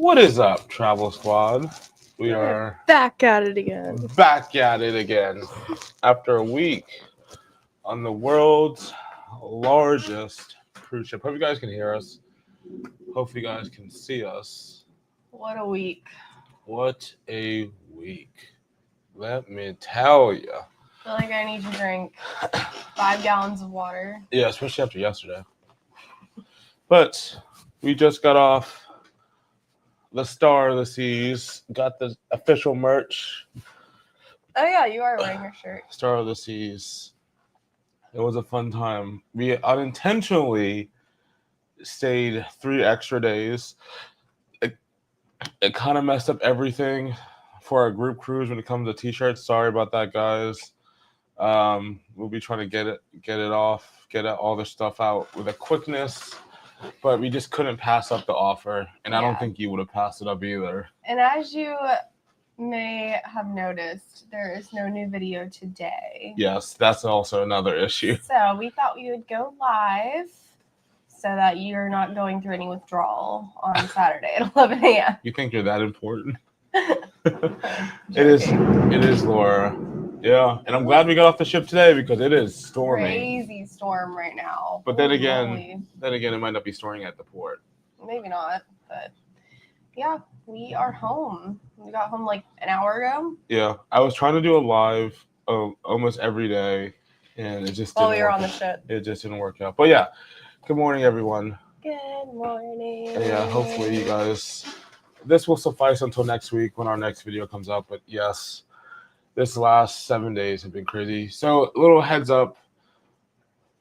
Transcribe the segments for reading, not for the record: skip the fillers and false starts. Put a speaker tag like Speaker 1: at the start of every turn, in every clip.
Speaker 1: What is up, Travel Squad? We are
Speaker 2: back at it again.
Speaker 1: After a week on the world's largest cruise ship. Hope you guys can hear us. Hopefully you guys can see us.
Speaker 2: What a week.
Speaker 1: What a week. Let me tell you.
Speaker 2: I feel like I need to drink 5 gallons of water.
Speaker 1: Yeah, especially after yesterday. But we just got off the Star of the Seas, got the official merch.
Speaker 2: Oh yeah, you are wearing your shirt.
Speaker 1: Star of the Seas. It was a fun time. We unintentionally stayed 3 extra days. It kind of messed up everything for our group cruise when it comes to t-shirts. Sorry about that, guys. We'll be trying to get it off, get all the stuff out with a quickness, but we just couldn't pass up the offer, and I don't think you would have passed it up either.
Speaker 2: And as you may have noticed, there is no new video today.
Speaker 1: Yes, that's also another issue.
Speaker 2: So we thought we would go live so that you're not going through any withdrawal on Saturday at 11 a.m.
Speaker 1: You think you're that important? It is, Laura. Yeah, and I'm glad we got off the ship today because it is stormy.
Speaker 2: Crazy storm right now.
Speaker 1: But then again, it might not be storming at the port.
Speaker 2: Maybe not, but yeah, we are home. We got home like an hour ago.
Speaker 1: Yeah, I was trying to do a live almost every day, and it just didn't
Speaker 2: we were on the ship.
Speaker 1: It just didn't work out. But yeah, good morning, everyone.
Speaker 2: Good morning.
Speaker 1: And yeah, hopefully you guys, this will suffice until next week when our next video comes out. But yes, this last 7 days have been crazy. So a little heads up,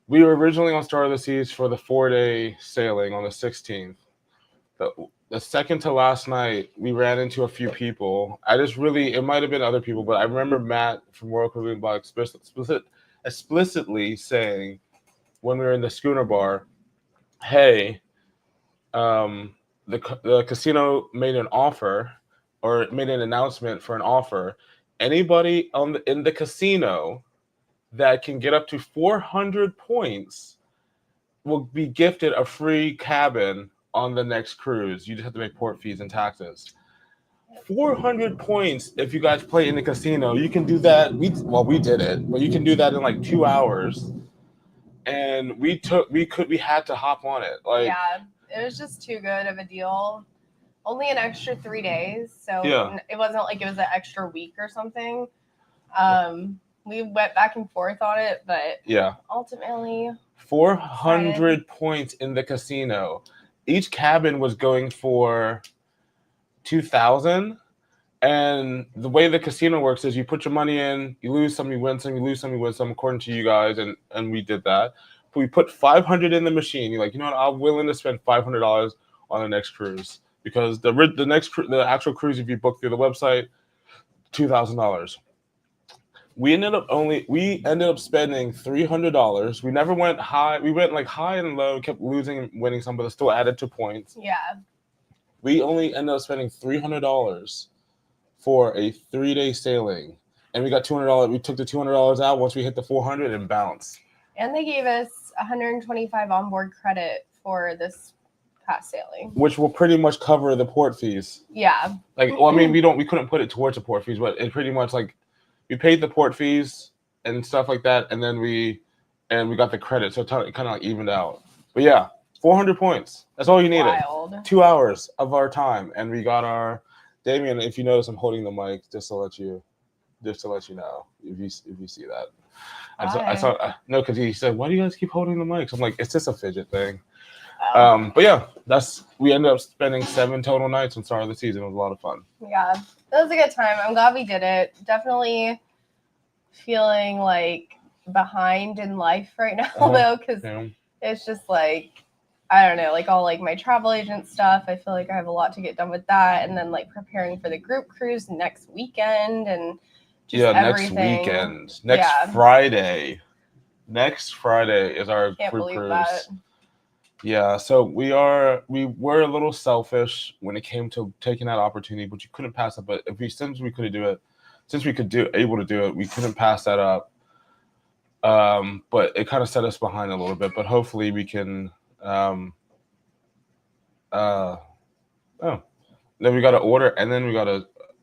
Speaker 1: we were originally on Star of the Seas for the 4-day sailing on the 16th. The second to last night, we ran into a few people. It might have been other people, but I remember Matt from Royal Caribbean Bar explicitly saying when we were in the schooner bar, hey, the casino made an offer or made an announcement for an offer. Anybody in the casino that can get up to 400 points will be gifted a free cabin on the next cruise. You just have to make port fees and taxes. 400 points if you guys play in the casino. You can do that. We did it, but you can do that in like 2 hours. And we had to hop on it.
Speaker 2: It was just too good of a deal. Only an extra 3 days, so It wasn't like it was an extra week or something. We went back and forth on it, but ultimately
Speaker 1: 400 points in the casino. Each cabin was going for 2,000, and the way the casino works is you put your money in, you lose some, you win some, you lose some, you win some, according to you guys, and we did that. But we put 500 in the machine. You're like, you know what? I'm willing to spend $500 on the next cruise because the actual cruise, if you book through the website, $2,000. We ended up spending $300. We never went high. We went like high and low, kept losing and winning some, but it still added to points.
Speaker 2: Yeah.
Speaker 1: We only ended up spending $300 for a 3-day sailing. And we got $200. We took the $200 out once we hit the 400 and bounced.
Speaker 2: And they gave us 125 onboard credit for this past sailing,
Speaker 1: which will pretty much cover the port fees.
Speaker 2: Yeah.
Speaker 1: We couldn't put it towards the port fees, but it pretty much we paid the port fees and stuff like that, and then we got the credit, so it kind of like evened out. But yeah, 400 points. That's all you needed.
Speaker 2: Wild.
Speaker 1: 2 hours of our time, and we got our Damien. If you notice, I'm holding the mic just to let you know if you see that. I saw no, because he said, "Why do you guys keep holding the mics?" I'm like, it's just a fidget thing. But yeah, we ended up spending 7 total nights on Star of the Seas. It was a lot of fun.
Speaker 2: Yeah, it was a good time. I'm glad we did it. Definitely feeling like behind in life right now, though, because it's just like, I don't know, like all like my travel agent stuff. I feel like I have a lot to get done with that, and then like preparing for the group cruise next weekend and just everything.
Speaker 1: Next Friday. Next Friday is our group cruise. That. Yeah, so we were a little selfish when it came to taking that opportunity, but you couldn't pass it. But since we could do it, we couldn't pass that up. But it kind of set us behind a little bit. But hopefully we can. Then we got to order, and then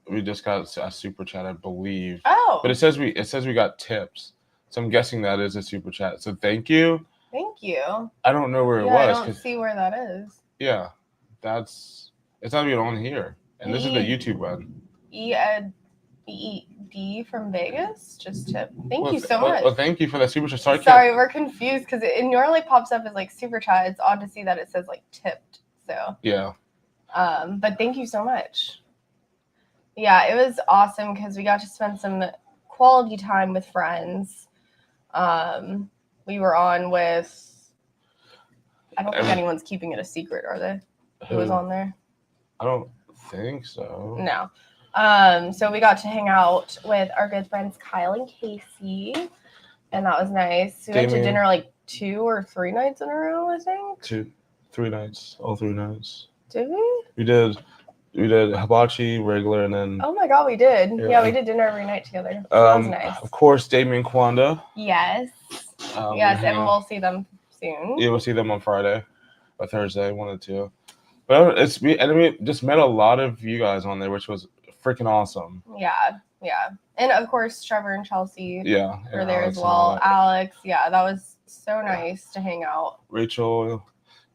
Speaker 1: we just got a super chat, I believe.
Speaker 2: Oh.
Speaker 1: But it says we got tips, so I'm guessing that is a super chat. So thank you.
Speaker 2: Thank you.
Speaker 1: I don't know where it was.
Speaker 2: I don't see where that is.
Speaker 1: Yeah, it's not even on here, and this is the YouTube one.
Speaker 2: ED from Vegas, just tip. Thank you so much.
Speaker 1: Well, thank you for that super chat.
Speaker 2: Sorry, we're confused because it normally pops up as like super chat. It's odd to see that it says like tipped. So
Speaker 1: yeah.
Speaker 2: But thank you so much. Yeah, it was awesome because we got to spend some quality time with friends. We were on with. I don't think anyone's keeping it a secret, are they? Who was on there?
Speaker 1: I don't think so.
Speaker 2: No. So we got to hang out with our good friends Kyle and Casey, and that was nice. We went to dinner like 2 or 3 nights in a row, I think.
Speaker 1: 3 nights, all 3 nights.
Speaker 2: Did we?
Speaker 1: We did hibachi, regular, and then.
Speaker 2: Oh my god, we did. Yeah, we did dinner every night together. So that was nice.
Speaker 1: Of course, Damien Kwanda.
Speaker 2: Yes. Yes, and we'll see them soon.
Speaker 1: Yeah, we'll see them on Friday or Thursday, 1 or 2. But we just met a lot of you guys on there, which was freaking awesome.
Speaker 2: Yeah. And of course, Trevor and Chelsea were there
Speaker 1: Alex
Speaker 2: as well. Alex, that was so nice to hang out.
Speaker 1: Rachel,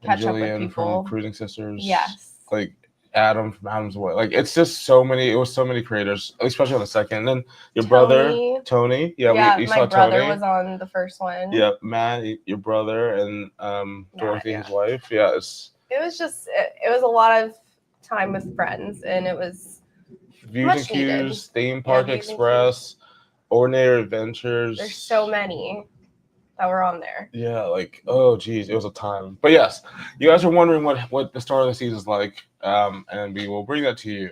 Speaker 2: catch
Speaker 1: and
Speaker 2: up with
Speaker 1: Jillian
Speaker 2: people.
Speaker 1: from Cruising Sisters.
Speaker 2: Yes.
Speaker 1: Like Adam from Adam's Way. Like it's just so many creators, especially on the second. And then your brother, Tony. Yeah, we
Speaker 2: my
Speaker 1: saw
Speaker 2: brother
Speaker 1: Tony.
Speaker 2: was on the first one.
Speaker 1: Yeah, Matt, your brother, and Dorothy, his wife. Yes.
Speaker 2: It was just it was a lot of time with friends, and it was
Speaker 1: Views and Cues, Theme Park Express, Ordinary Adventures.
Speaker 2: There's so many that were on there.
Speaker 1: Yeah, like, oh geez, it was a time. But yes, you guys are wondering what the start of the season is like, and we will bring that to you.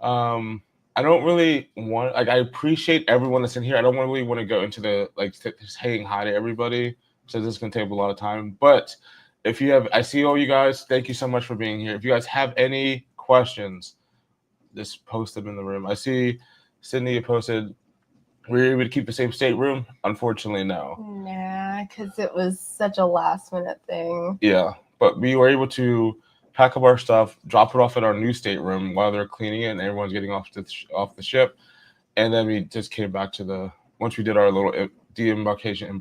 Speaker 1: I don't really want, like, I appreciate everyone that's in here. I don't really want to go into the, like, just saying hi to everybody, so this is going to take a lot of time. But if you have, I see all you guys, thank you so much for being here. If you guys have any questions, just post them in the room. I see Sydney posted, were you able to keep the same stateroom? Unfortunately, no.
Speaker 2: Nah, because it was such a last minute thing.
Speaker 1: Yeah, but we were able to pack up our stuff, drop it off at our new stateroom while they're cleaning it and everyone's getting off the ship. And then we just came back to once we did our little embarkation,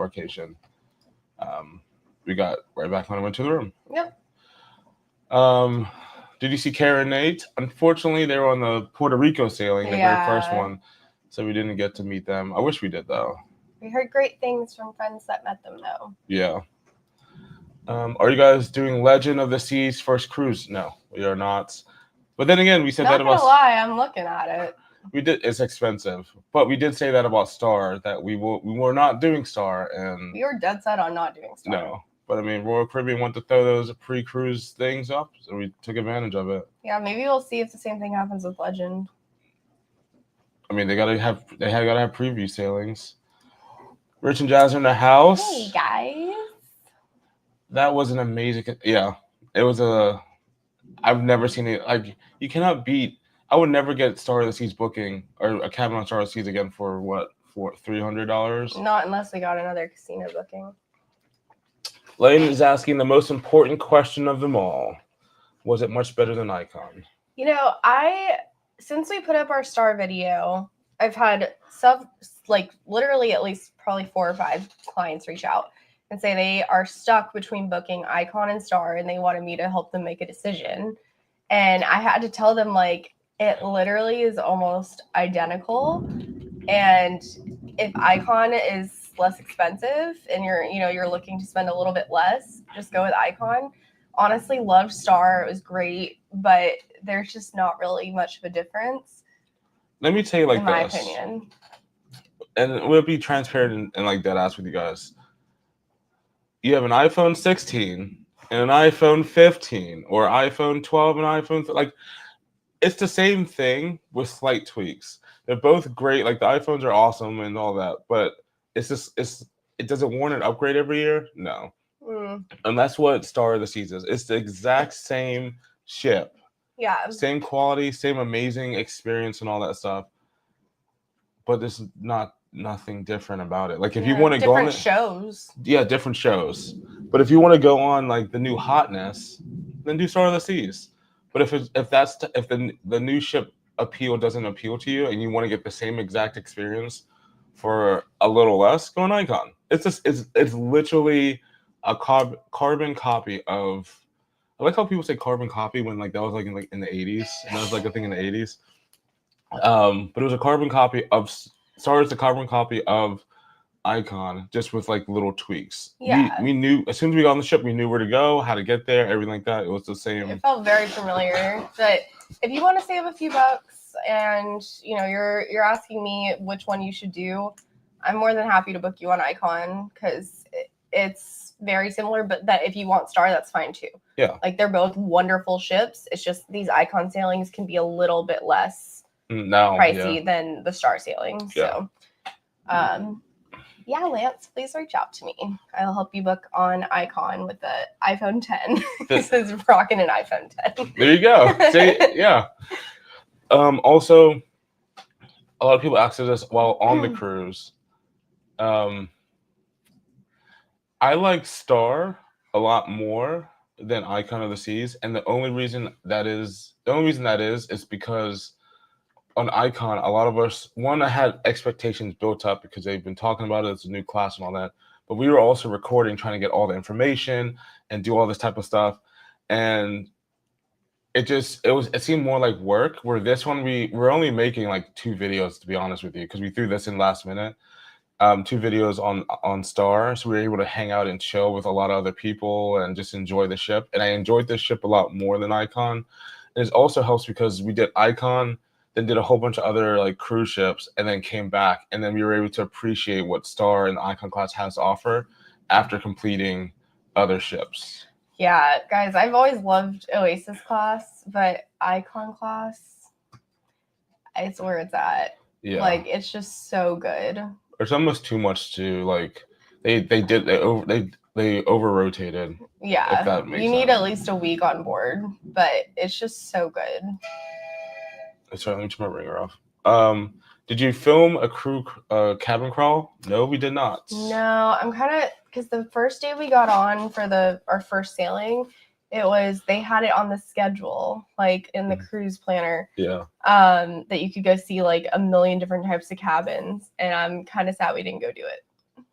Speaker 1: we got right back when I went to the room.
Speaker 2: Yep.
Speaker 1: Did you see Kara and Nate? Unfortunately, they were on the Puerto Rico sailing, the very first one. So we didn't get to meet them. I wish we did, though.
Speaker 2: We heard great things from friends that met them, though.
Speaker 1: Yeah. Are you guys doing Legend of the Seas first cruise? No, we are not. But then again, we said that about.
Speaker 2: Not gonna lie, I'm looking at it.
Speaker 1: We did. It's expensive, but we did say that about Star, that we were not doing Star, and
Speaker 2: we were dead set on not doing Star.
Speaker 1: No, but I mean, Royal Caribbean wanted to throw those pre-cruise things up, so we took advantage of it.
Speaker 2: Yeah, maybe we'll see if the same thing happens with Legend.
Speaker 1: I mean, they gotta have preview sailings. Rich and Jazz are in the house.
Speaker 2: Hey guys.
Speaker 1: That was an amazing. Yeah, it was I've never seen it. Like, you cannot beat. I would never get Star of the Seas booking or a cabin on Star of the Seas again for $300.
Speaker 2: Not unless we got another casino booking.
Speaker 1: Lane is asking the most important question of them all: was it much better than Icon?
Speaker 2: You know, since we put up our Star video, I've had literally at least probably 4 or 5 clients reach out and say they are stuck between booking Icon and Star, and they wanted me to help them make a decision. And I had to tell them, like, it literally is almost identical. And if Icon is less expensive and you're looking to spend a little bit less, just go with Icon. Honestly, loved Star. It was great, but there's just not really much of a difference.
Speaker 1: Let me tell you, like,
Speaker 2: in my opinion.
Speaker 1: And we'll be transparent and like dead ass with you guys. You have an iPhone 16 and an iPhone 15 or iPhone 12 and iPhone like, it's the same thing with slight tweaks. They're both great. Like, the iPhones are awesome and all that, but it doesn't warrant an upgrade every year. No. And that's what Star of the Seas is. It's the exact same ship.
Speaker 2: Yeah.
Speaker 1: Same quality, same amazing experience and all that stuff. But there's nothing different about it. Like, if you want to go on
Speaker 2: different shows.
Speaker 1: Yeah, different shows. But if you want to go on like the new hotness, then do Star of the Seas. But if the new ship appeal doesn't appeal to you, and you want to get the same exact experience for a little less, go on Icon. It's literally a carbon copy of. I like how people say carbon copy when like that was like in the 80s, and that was like a thing in the 80s. But it was a carbon copy of Star Wars, the carbon copy of Icon, just with like little tweaks.
Speaker 2: Yeah.
Speaker 1: We knew as soon as we got on the ship, we knew where to go, how to get there, everything like that. It was the same.
Speaker 2: It felt very familiar. But if you want to save a few bucks and you're asking me which one you should do, I'm more than happy to book you on Icon because it's very similar. But that if you want Star, that's fine too.
Speaker 1: Yeah.
Speaker 2: Like they're both wonderful ships. It's just these Icon sailings can be a little bit less pricey than the Star sailings.
Speaker 1: Yeah.
Speaker 2: So, yeah, Lance, please reach out to me. I'll help you book on Icon with the iPhone 10. This is rocking an iPhone 10.
Speaker 1: There you go. See, yeah. Also, a lot of people asked us while on the cruise. I like Star a lot more than Icon of the Seas, and the only reason that is because on Icon, a lot of us, I had expectations built up because they've been talking about it. It's a new class and all that. But we were also recording, trying to get all the information and do all this type of stuff. And it seemed more like work. Where this one, we're only making like 2 videos, to be honest with you, because we threw this in last minute. 2 videos on Star. So we were able to hang out and chill with a lot of other people and just enjoy the ship. And I enjoyed this ship a lot more than Icon. And it also helps because we did Icon, then did a whole bunch of other like cruise ships, and then came back, and then we were able to appreciate what Star and the Icon class has to offer after completing other ships.
Speaker 2: Yeah, guys, I've always loved Oasis class, but Icon class, it's where it's at.
Speaker 1: Yeah,
Speaker 2: like it's just so good.
Speaker 1: It's almost too much to like. They over rotated.
Speaker 2: Yeah,
Speaker 1: if that makes
Speaker 2: you need
Speaker 1: sense.
Speaker 2: at least a week on board, but it's just so good.
Speaker 1: Sorry, let me turn my ringer off. Did you film a crew cabin crawl? No, we did not.
Speaker 2: No, I'm kind of because the first day we got on for our first sailing, they had it on the schedule, like in the cruise planner.
Speaker 1: Yeah.
Speaker 2: That you could go see like a million different types of cabins, and I'm kind of sad we didn't go do it.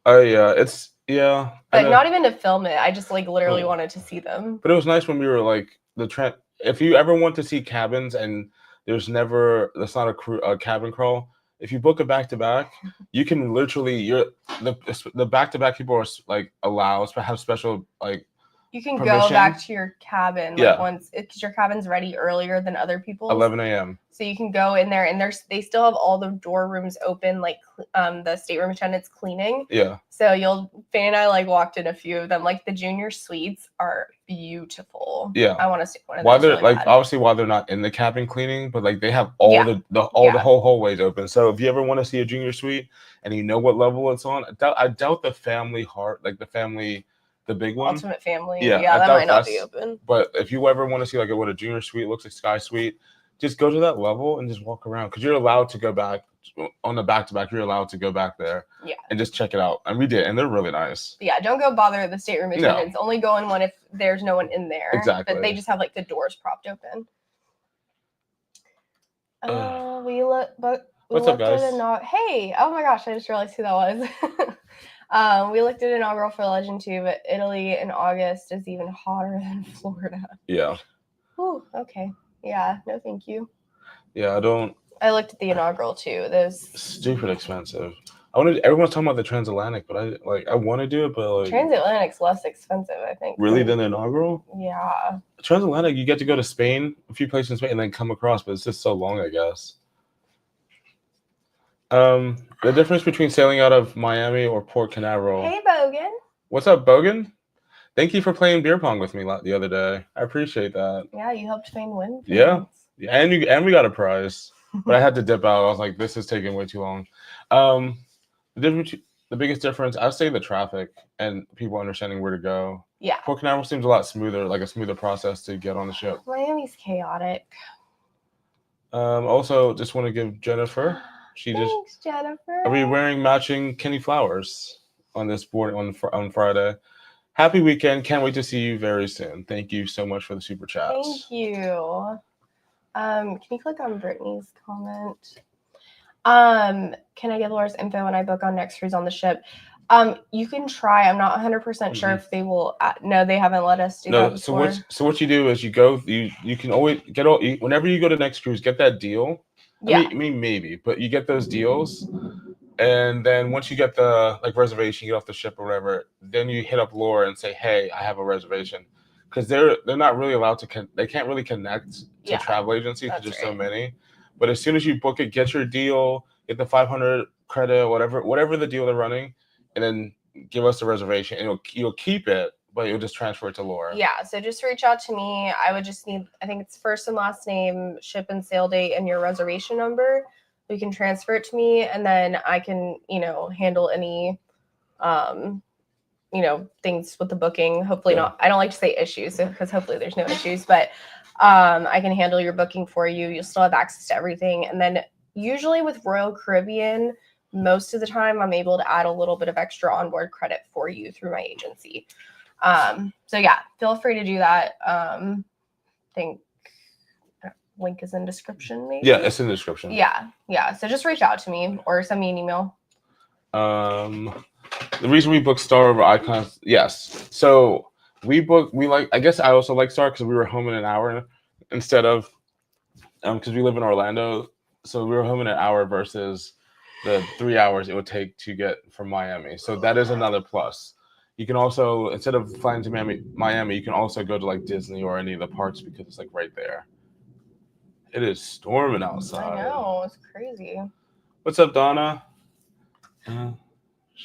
Speaker 1: Oh yeah, it's yeah.
Speaker 2: But not even to film it. I just like literally wanted to see them.
Speaker 1: But it was nice when we were like if you ever want to see cabins and that's not a cabin crawl. If you book a back-to-back, you can literally the back-to-back people are like allowed to have special like
Speaker 2: you can
Speaker 1: permission.
Speaker 2: Go back to your cabin once because your cabin's ready earlier than other people's.
Speaker 1: 11 a.m.
Speaker 2: So you can go in there and they still have all the door rooms open, like the stateroom attendants cleaning.
Speaker 1: Yeah.
Speaker 2: So Fanny and I like walked in a few of them. Like the junior suites are beautiful.
Speaker 1: Yeah.
Speaker 2: I want to see one of
Speaker 1: those.
Speaker 2: Really
Speaker 1: obviously while they're not in the cabin cleaning, but like they have all the whole hallways open. So if you ever want to see a junior suite and you know what level it's on, I doubt the family the big one.
Speaker 2: Ultimate Family.
Speaker 1: Yeah,
Speaker 2: that might not be open.
Speaker 1: But if you ever want to see like what a junior suite looks like, Sky Suite, just go to that level and just walk around because you're allowed to go back on the back-to-back. You're allowed to go back there and just check it out. And we did, and they're really nice.
Speaker 2: Yeah, don't go bother the stateroom attendants. No. Only go in one if there's no one in there.
Speaker 1: Exactly.
Speaker 2: But they just have like the doors propped open.
Speaker 1: What's up, guys?
Speaker 2: Hey, oh my gosh, I just realized who that was. We looked at inaugural for Legend 2, but Italy in August is even hotter than Florida.
Speaker 1: Yeah.
Speaker 2: Ooh, okay. Yeah, no thank you.
Speaker 1: Yeah,
Speaker 2: I looked at the inaugural too. Those
Speaker 1: stupid expensive. Everyone's talking about the transatlantic, but I want to do it, but like
Speaker 2: transatlantic's less expensive, I think.
Speaker 1: Really than the inaugural?
Speaker 2: Yeah.
Speaker 1: Transatlantic, you get to go to Spain, a few places in Spain, and then come across, but it's just so long, I guess. The difference between sailing out of Miami or Port Canaveral.
Speaker 2: Hey, Bogan.
Speaker 1: What's up, Bogan? Thank you for playing beer pong with me the other day. I appreciate that.
Speaker 2: Yeah, you helped Fane win.
Speaker 1: Yeah, and we got a prize, but I had to dip out. I was like, this is taking way too long. The biggest difference, I'd say the traffic and people understanding where to go.
Speaker 2: Yeah.
Speaker 1: Port Canaveral seems a lot smoother, like a smoother process to get on the ship.
Speaker 2: Miami's chaotic.
Speaker 1: Also, just want to give Jennifer.
Speaker 2: Thanks, Jennifer.
Speaker 1: Are we wearing matching Kenny flowers on this board on Friday? Happy weekend. Can't wait to see you very soon. Thank you so much for the super chats.
Speaker 2: Thank you. Can you click on Brittany's comment? Can I get Laura's info when I book on next cruise on the ship? You can try. I'm not 100% sure if they will. No, they haven't let us do that before.
Speaker 1: So what you do is you can always get whenever you go to next cruise, get that deal.
Speaker 2: Yeah.
Speaker 1: I mean maybe, but you get those deals, and then once you get the reservation, you get off the ship or whatever, then you hit up Laura and say, hey, I have a reservation, because they're not really allowed to they can't really connect to travel agencies because there's so many. But as soon as you book it, get your deal, get the 500 credit, whatever the deal they're running, and then give us the reservation, and you'll keep it, but you'll just transfer it to Laura.
Speaker 2: Yeah, so just reach out to me. I would just need, I think it's first and last name, ship and sail date, and your reservation number. You can transfer it to me, and then I can, handle any, things with the booking. Hopefully not. I don't like to say issues because hopefully there's no issues, but I can handle your booking for you. You'll still have access to everything. And then usually with Royal Caribbean, most of the time I'm able to add a little bit of extra onboard credit for you through my agency. So yeah, feel free to do that. I think link is in description, maybe.
Speaker 1: Yeah, it's in the description.
Speaker 2: Yeah. So just reach out to me or send me an email.
Speaker 1: The reason we booked Star over Icons, yes. So I guess I also like Star because we were home in an hour instead of because we live in Orlando, so we were home in an hour versus the 3 hours it would take to get from Miami. So that is another plus. You can also, instead of flying to Miami, you can also go to Disney or any of the parks because it's right there. It is storming outside.
Speaker 2: I know, it's crazy.
Speaker 1: What's up, Donna?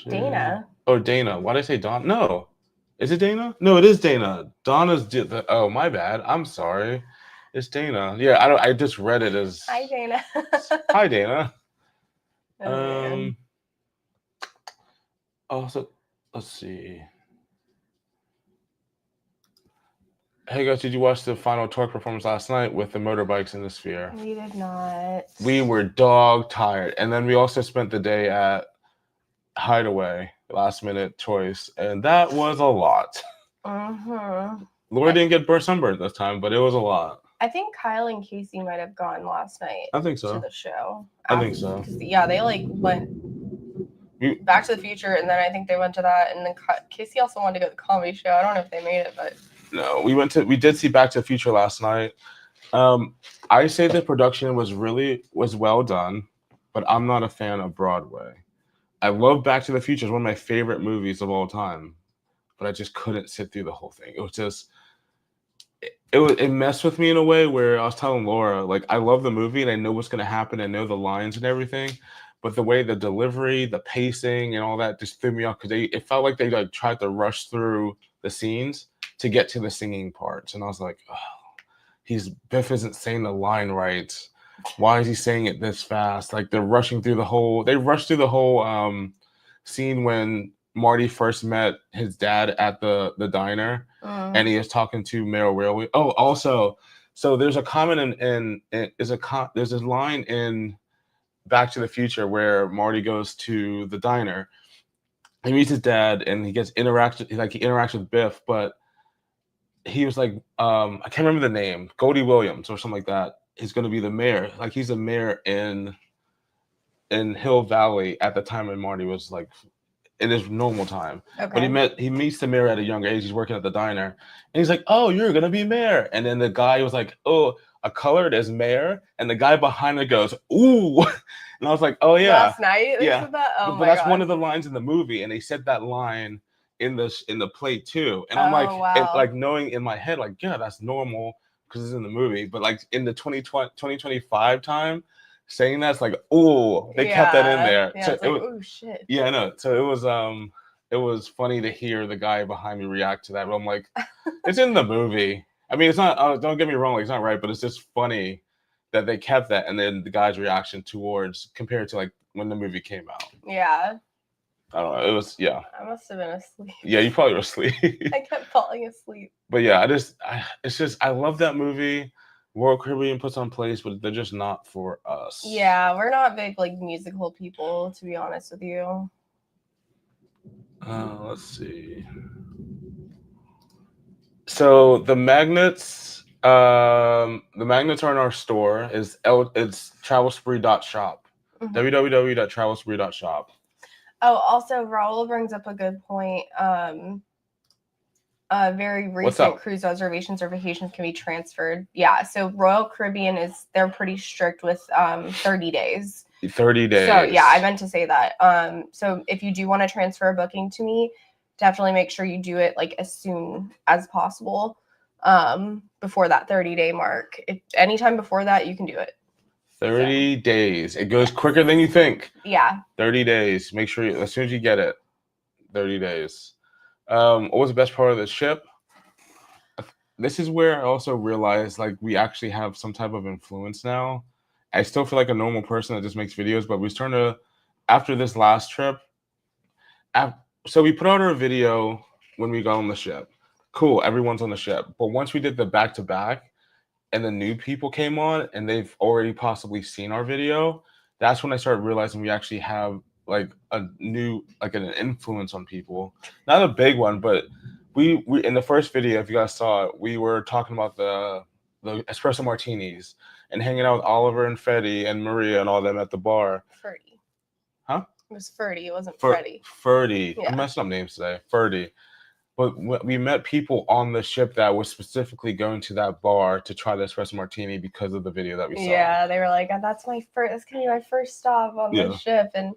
Speaker 2: Dana.
Speaker 1: Oh, Dana. Why did I say Donna? No. Is it Dana? No, it is Dana. Donna's oh, my bad. I'm sorry. It's Dana. Yeah, I just read it as
Speaker 2: Hi, Dana.
Speaker 1: Hi, Dana. Also, let's see. Hey guys, did you watch the final Torque performance last night with the motorbikes in the Sphere?
Speaker 2: We did not.
Speaker 1: We were dog tired. And then we also spent the day at Hideaway, last minute choice, and that was a lot. Laura didn't get sunburned this time, but it was a lot.
Speaker 2: I think Kyle and Casey might have gone last night.
Speaker 1: I think so.
Speaker 2: To the show.
Speaker 1: I think so.
Speaker 2: Yeah, they went Back to the Future, and then I think they went to that, and then Casey also wanted to go to the comedy show. I don't know if they made it, but
Speaker 1: no, we did see Back to the Future last night. I say the production was well done, but I'm not a fan of Broadway. I love Back to the Future. It's one of my favorite movies of all time, but I just couldn't sit through the whole thing. It was just, it messed with me in a way where I was telling Laura, I love the movie and I know what's going to happen. I know the lines and everything, but the way the delivery, the pacing and all that just threw me off because it felt like they tried to rush through the scenes to get to the singing parts. And I was like, oh, Biff isn't saying the line right. Why is he saying it this fast? They rushed through the whole scene when Marty first met his dad at the diner, and he is talking to Meryl Railway. Oh, also, so there's a comment there's a line in Back to the Future where Marty goes to the diner, he meets his dad, and he interacts with Biff, but he was I can't remember the name, Goldie Williams or something like that. Is going to be the mayor. He's a mayor in Hill Valley at the time when Marty was in his normal time. Okay. But he meets the mayor at a younger age. He's working at the diner, and he's like, "Oh, you're gonna be mayor." And then the guy was like, "Oh, a colored as mayor," and the guy behind it goes, "Ooh," and I was like, "Oh yeah."
Speaker 2: Last night, they said that? Oh
Speaker 1: but that's one of the lines in the movie, and they said that line in the play too. And I'm
Speaker 2: wow.
Speaker 1: knowing in my head, yeah, that's normal. Because it's in the movie, but in the 2025 time, saying that's oh, they kept that in there.
Speaker 2: Yeah, so oh shit.
Speaker 1: Yeah, I know. So it was funny to hear the guy behind me react to that. But I'm like, it's in the movie. I mean, it's not. Don't get me wrong, it's not right, but it's just funny that they kept that, and then the guy's reaction compared to when the movie came out.
Speaker 2: Yeah.
Speaker 1: I don't know. It was, yeah.
Speaker 2: I must have been asleep.
Speaker 1: Yeah, you probably were asleep.
Speaker 2: I kept falling asleep.
Speaker 1: But yeah, I love that movie. Royal Caribbean puts on plays, but they're just not for us.
Speaker 2: Yeah, we're not big musical people, to be honest with you.
Speaker 1: Let's see. So the magnets are in our store. It's travelspree.shop.
Speaker 2: Mhm.
Speaker 1: www.travelspree.shop.
Speaker 2: Oh, also Raul brings up a good point. Very
Speaker 1: What's
Speaker 2: recent
Speaker 1: up?
Speaker 2: cruise reservations or vacations can be transferred. Yeah, so Royal Caribbean they're pretty strict with 30 days.
Speaker 1: 30 days.
Speaker 2: So yeah, I meant to say that. So if you do want to transfer a booking to me, definitely make sure you do it like as soon as possible. Before that 30-day mark. If anytime before that, you can do it.
Speaker 1: 30 days. It goes quicker than you think.
Speaker 2: Yeah.
Speaker 1: 30 days. Make sure as soon as you get it, 30 days. What was the best part of the ship? This is where I also realized like we actually have some type of influence now. I still feel like a normal person that just makes videos, but we started to, after this last trip, so we put out our video when we got on the ship. Cool, everyone's on the ship. But once we did the back to back and the new people came on and they've already possibly seen our video, that's when I started realizing we actually have like a new, like an influence on people. Not a big one, but we in the first video, if you guys saw it, we were talking about the espresso martinis and hanging out with Oliver and Freddie and Maria and all them at the bar.
Speaker 2: Ferdy.
Speaker 1: Huh?
Speaker 2: It was Ferdy, it wasn't Freddie.
Speaker 1: Ferdy.
Speaker 2: Yeah.
Speaker 1: I'm messing up names today. Ferdy. But we met people on the ship that was specifically going to that bar to try the espresso martini because of the video that we saw.
Speaker 2: Yeah, they were like, that's gonna be my first stop on the ship. And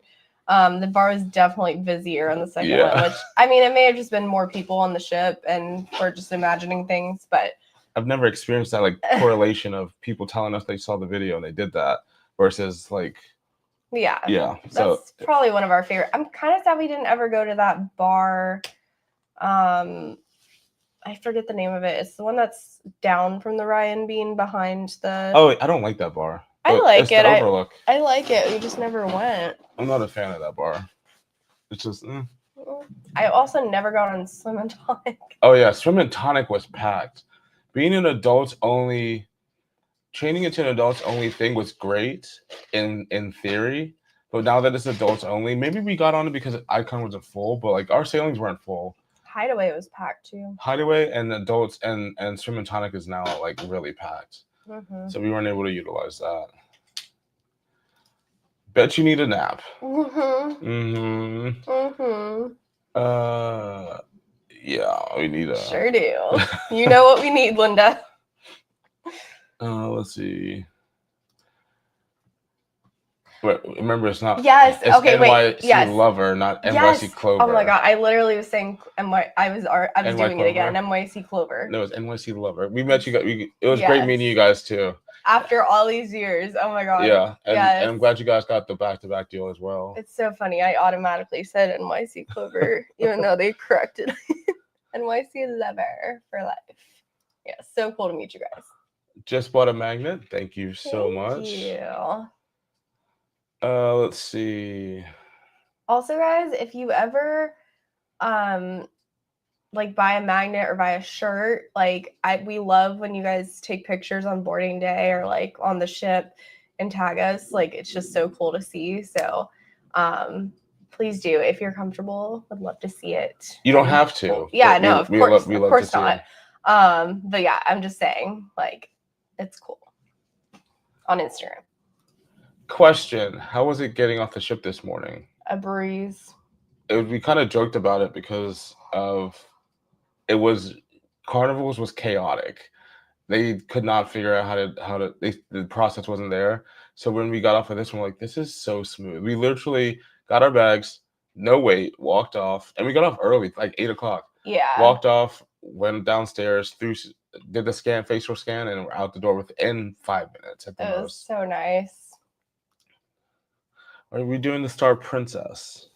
Speaker 2: the bar was definitely busier on the second one, which I mean, it may have just been more people on the ship and we're just imagining things, but
Speaker 1: I've never experienced that like correlation of people telling us they saw the video and they did that versus like
Speaker 2: yeah.
Speaker 1: So
Speaker 2: that's probably one of our favorite. I'm kind of sad we didn't ever go to that bar. I forget the name of it. It's the one that's down from the Ryan Bean behind the.
Speaker 1: Oh, I don't like that bar.
Speaker 2: I like it.
Speaker 1: Overlook.
Speaker 2: I like it. We just never went.
Speaker 1: I'm not a fan of that bar. It's just.
Speaker 2: I also never got on Swim and Tonic.
Speaker 1: Oh yeah, Swim and Tonic was packed. Being an adults only, training into an adults only thing was great in theory, but now that it's adults only, maybe we got on it because Icon wasn't full, but like our sailings weren't full.
Speaker 2: Hideaway was packed too.
Speaker 1: Hideaway and adults and Swim and Tonic is now like really packed, so we weren't able to utilize that. Bet you need a nap. Yeah, we need a.
Speaker 2: Sure do. You know what we need, Linda.
Speaker 1: Let's see. Wait, remember, it's not.
Speaker 2: Yes.
Speaker 1: It's
Speaker 2: okay.
Speaker 1: NYC
Speaker 2: Wait.
Speaker 1: Lover, not NYC Clover.
Speaker 2: Oh my god! I literally was saying I was doing
Speaker 1: Clover.
Speaker 2: it again. NYC Clover.
Speaker 1: No, it's NYC Lover. We met you guys. It was great meeting you guys too.
Speaker 2: After all these years, oh my god.
Speaker 1: Yeah, and I'm glad you guys got the back-to-back deal as well.
Speaker 2: It's so funny. I automatically said NYC Clover, even though they corrected NYC Lover for life. Yeah, so cool to meet you guys.
Speaker 1: Just bought a magnet. Thank you so much.
Speaker 2: Thank you.
Speaker 1: Let's see.
Speaker 2: Also, guys, if you ever like buy a magnet or buy a shirt, like we love when you guys take pictures on boarding day or like on the ship and tag us. Like it's just so cool to see. So please do if you're comfortable. Would love to see it.
Speaker 1: You don't have to.
Speaker 2: Yeah, no, of course. Of course not. But yeah, I'm just saying, like, it's cool. On Instagram.
Speaker 1: Question: how was it getting off the ship this morning?
Speaker 2: A breeze.
Speaker 1: We kind of joked about it because of Carnivals was chaotic. They could not figure out the process wasn't there. So when we got off of this one, like, this is so smooth. We literally got our bags, no wait, walked off, and we got off early, like 8:00.
Speaker 2: Yeah.
Speaker 1: Walked off, went downstairs, did the facial scan, and we're out the door within 5 minutes at the most.
Speaker 2: It was so nice.
Speaker 1: Are we doing the Star Princess?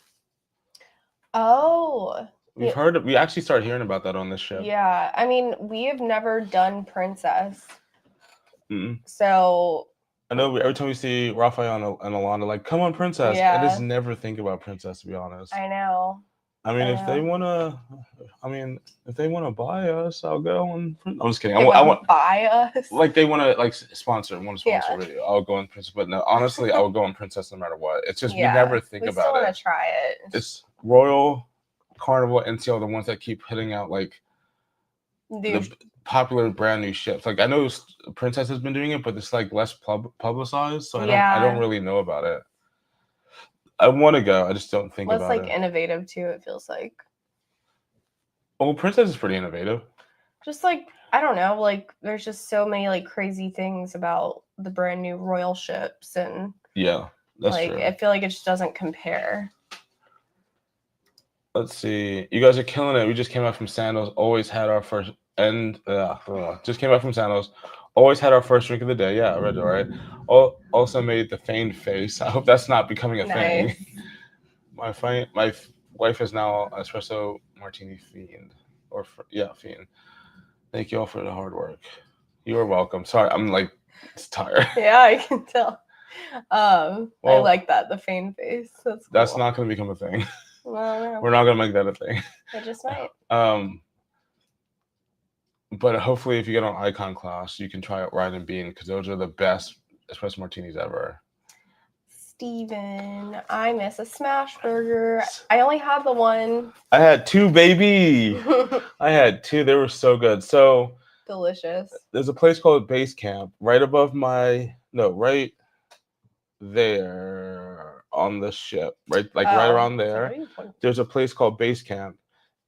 Speaker 2: Oh.
Speaker 1: We actually started hearing about that on this ship.
Speaker 2: Yeah. I mean, we have never done Princess.
Speaker 1: Mm-mm.
Speaker 2: So.
Speaker 1: I know every time we see Raphael and Alana, like, come on, Princess. Yeah. I just never think about Princess, to be honest.
Speaker 2: I know.
Speaker 1: I mean, if they wanna buy us, I'll go on. I'm just kidding.
Speaker 2: I want buy us.
Speaker 1: Like they want to sponsor video. I'll go on Princess, but no, honestly, I will go on Princess no matter what. It's just we never think about it. We still
Speaker 2: want to try it.
Speaker 1: It's Royal, Carnival, NCL, the ones that keep hitting out like the popular brand new ships. Like I know Princess has been doing it, but it's like less publicized, so I don't really know about it. I want to go. I just don't think about it.
Speaker 2: Less like innovative too. It feels like.
Speaker 1: Well, Princess is pretty innovative.
Speaker 2: Just like I don't know, like there's just so many like crazy things about the brand new royal ships and
Speaker 1: yeah, that's
Speaker 2: like
Speaker 1: true.
Speaker 2: I feel like it just doesn't compare.
Speaker 1: Let's see. You guys are killing it. We just came out from Sandals. Always had our first just came out from Sandals. Always had our first drink of the day. Yeah, I read it right. Also made the feigned face. I hope that's not becoming a thing. My wife is now espresso martini fiend. Fiend. Thank you all for the hard work. You are welcome. Sorry, I'm like tired.
Speaker 2: Yeah, I can tell. I like that, the feigned face. That's cool.
Speaker 1: That's not going to become a thing.
Speaker 2: Well, no.
Speaker 1: We're not going to make that a thing.
Speaker 2: It just might.
Speaker 1: But hopefully if you get on Icon class, you can try out Ride and Bean because those are the best espresso martinis ever.
Speaker 2: Steven, I miss a smash burger. I only had the one.
Speaker 1: I had two, baby. I had two. They were so good. So
Speaker 2: delicious.
Speaker 1: There's a place called Base Camp right above right there on the ship, right around there. There's a place called Base Camp,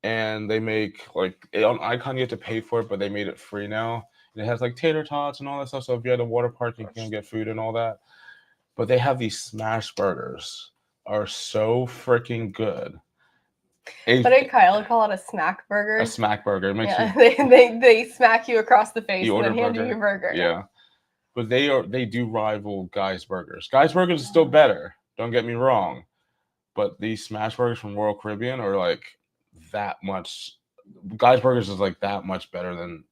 Speaker 1: and they make like on Icon you have to pay for it, but they made it free now. And it has like tater tots and all that stuff. So if you're at a water park, you can get food and all that. But they have these smash burgers, are so freaking good.
Speaker 2: What did Kyle call it? A smack burger?
Speaker 1: A smack burger. It makes
Speaker 2: they smack you across the face and then hand you your burger.
Speaker 1: Yeah. But they do rival Guy's Burgers. Guy's Burgers is still better. Don't get me wrong. But these smash burgers from Royal Caribbean are like that much. Guy's Burgers is like that much better than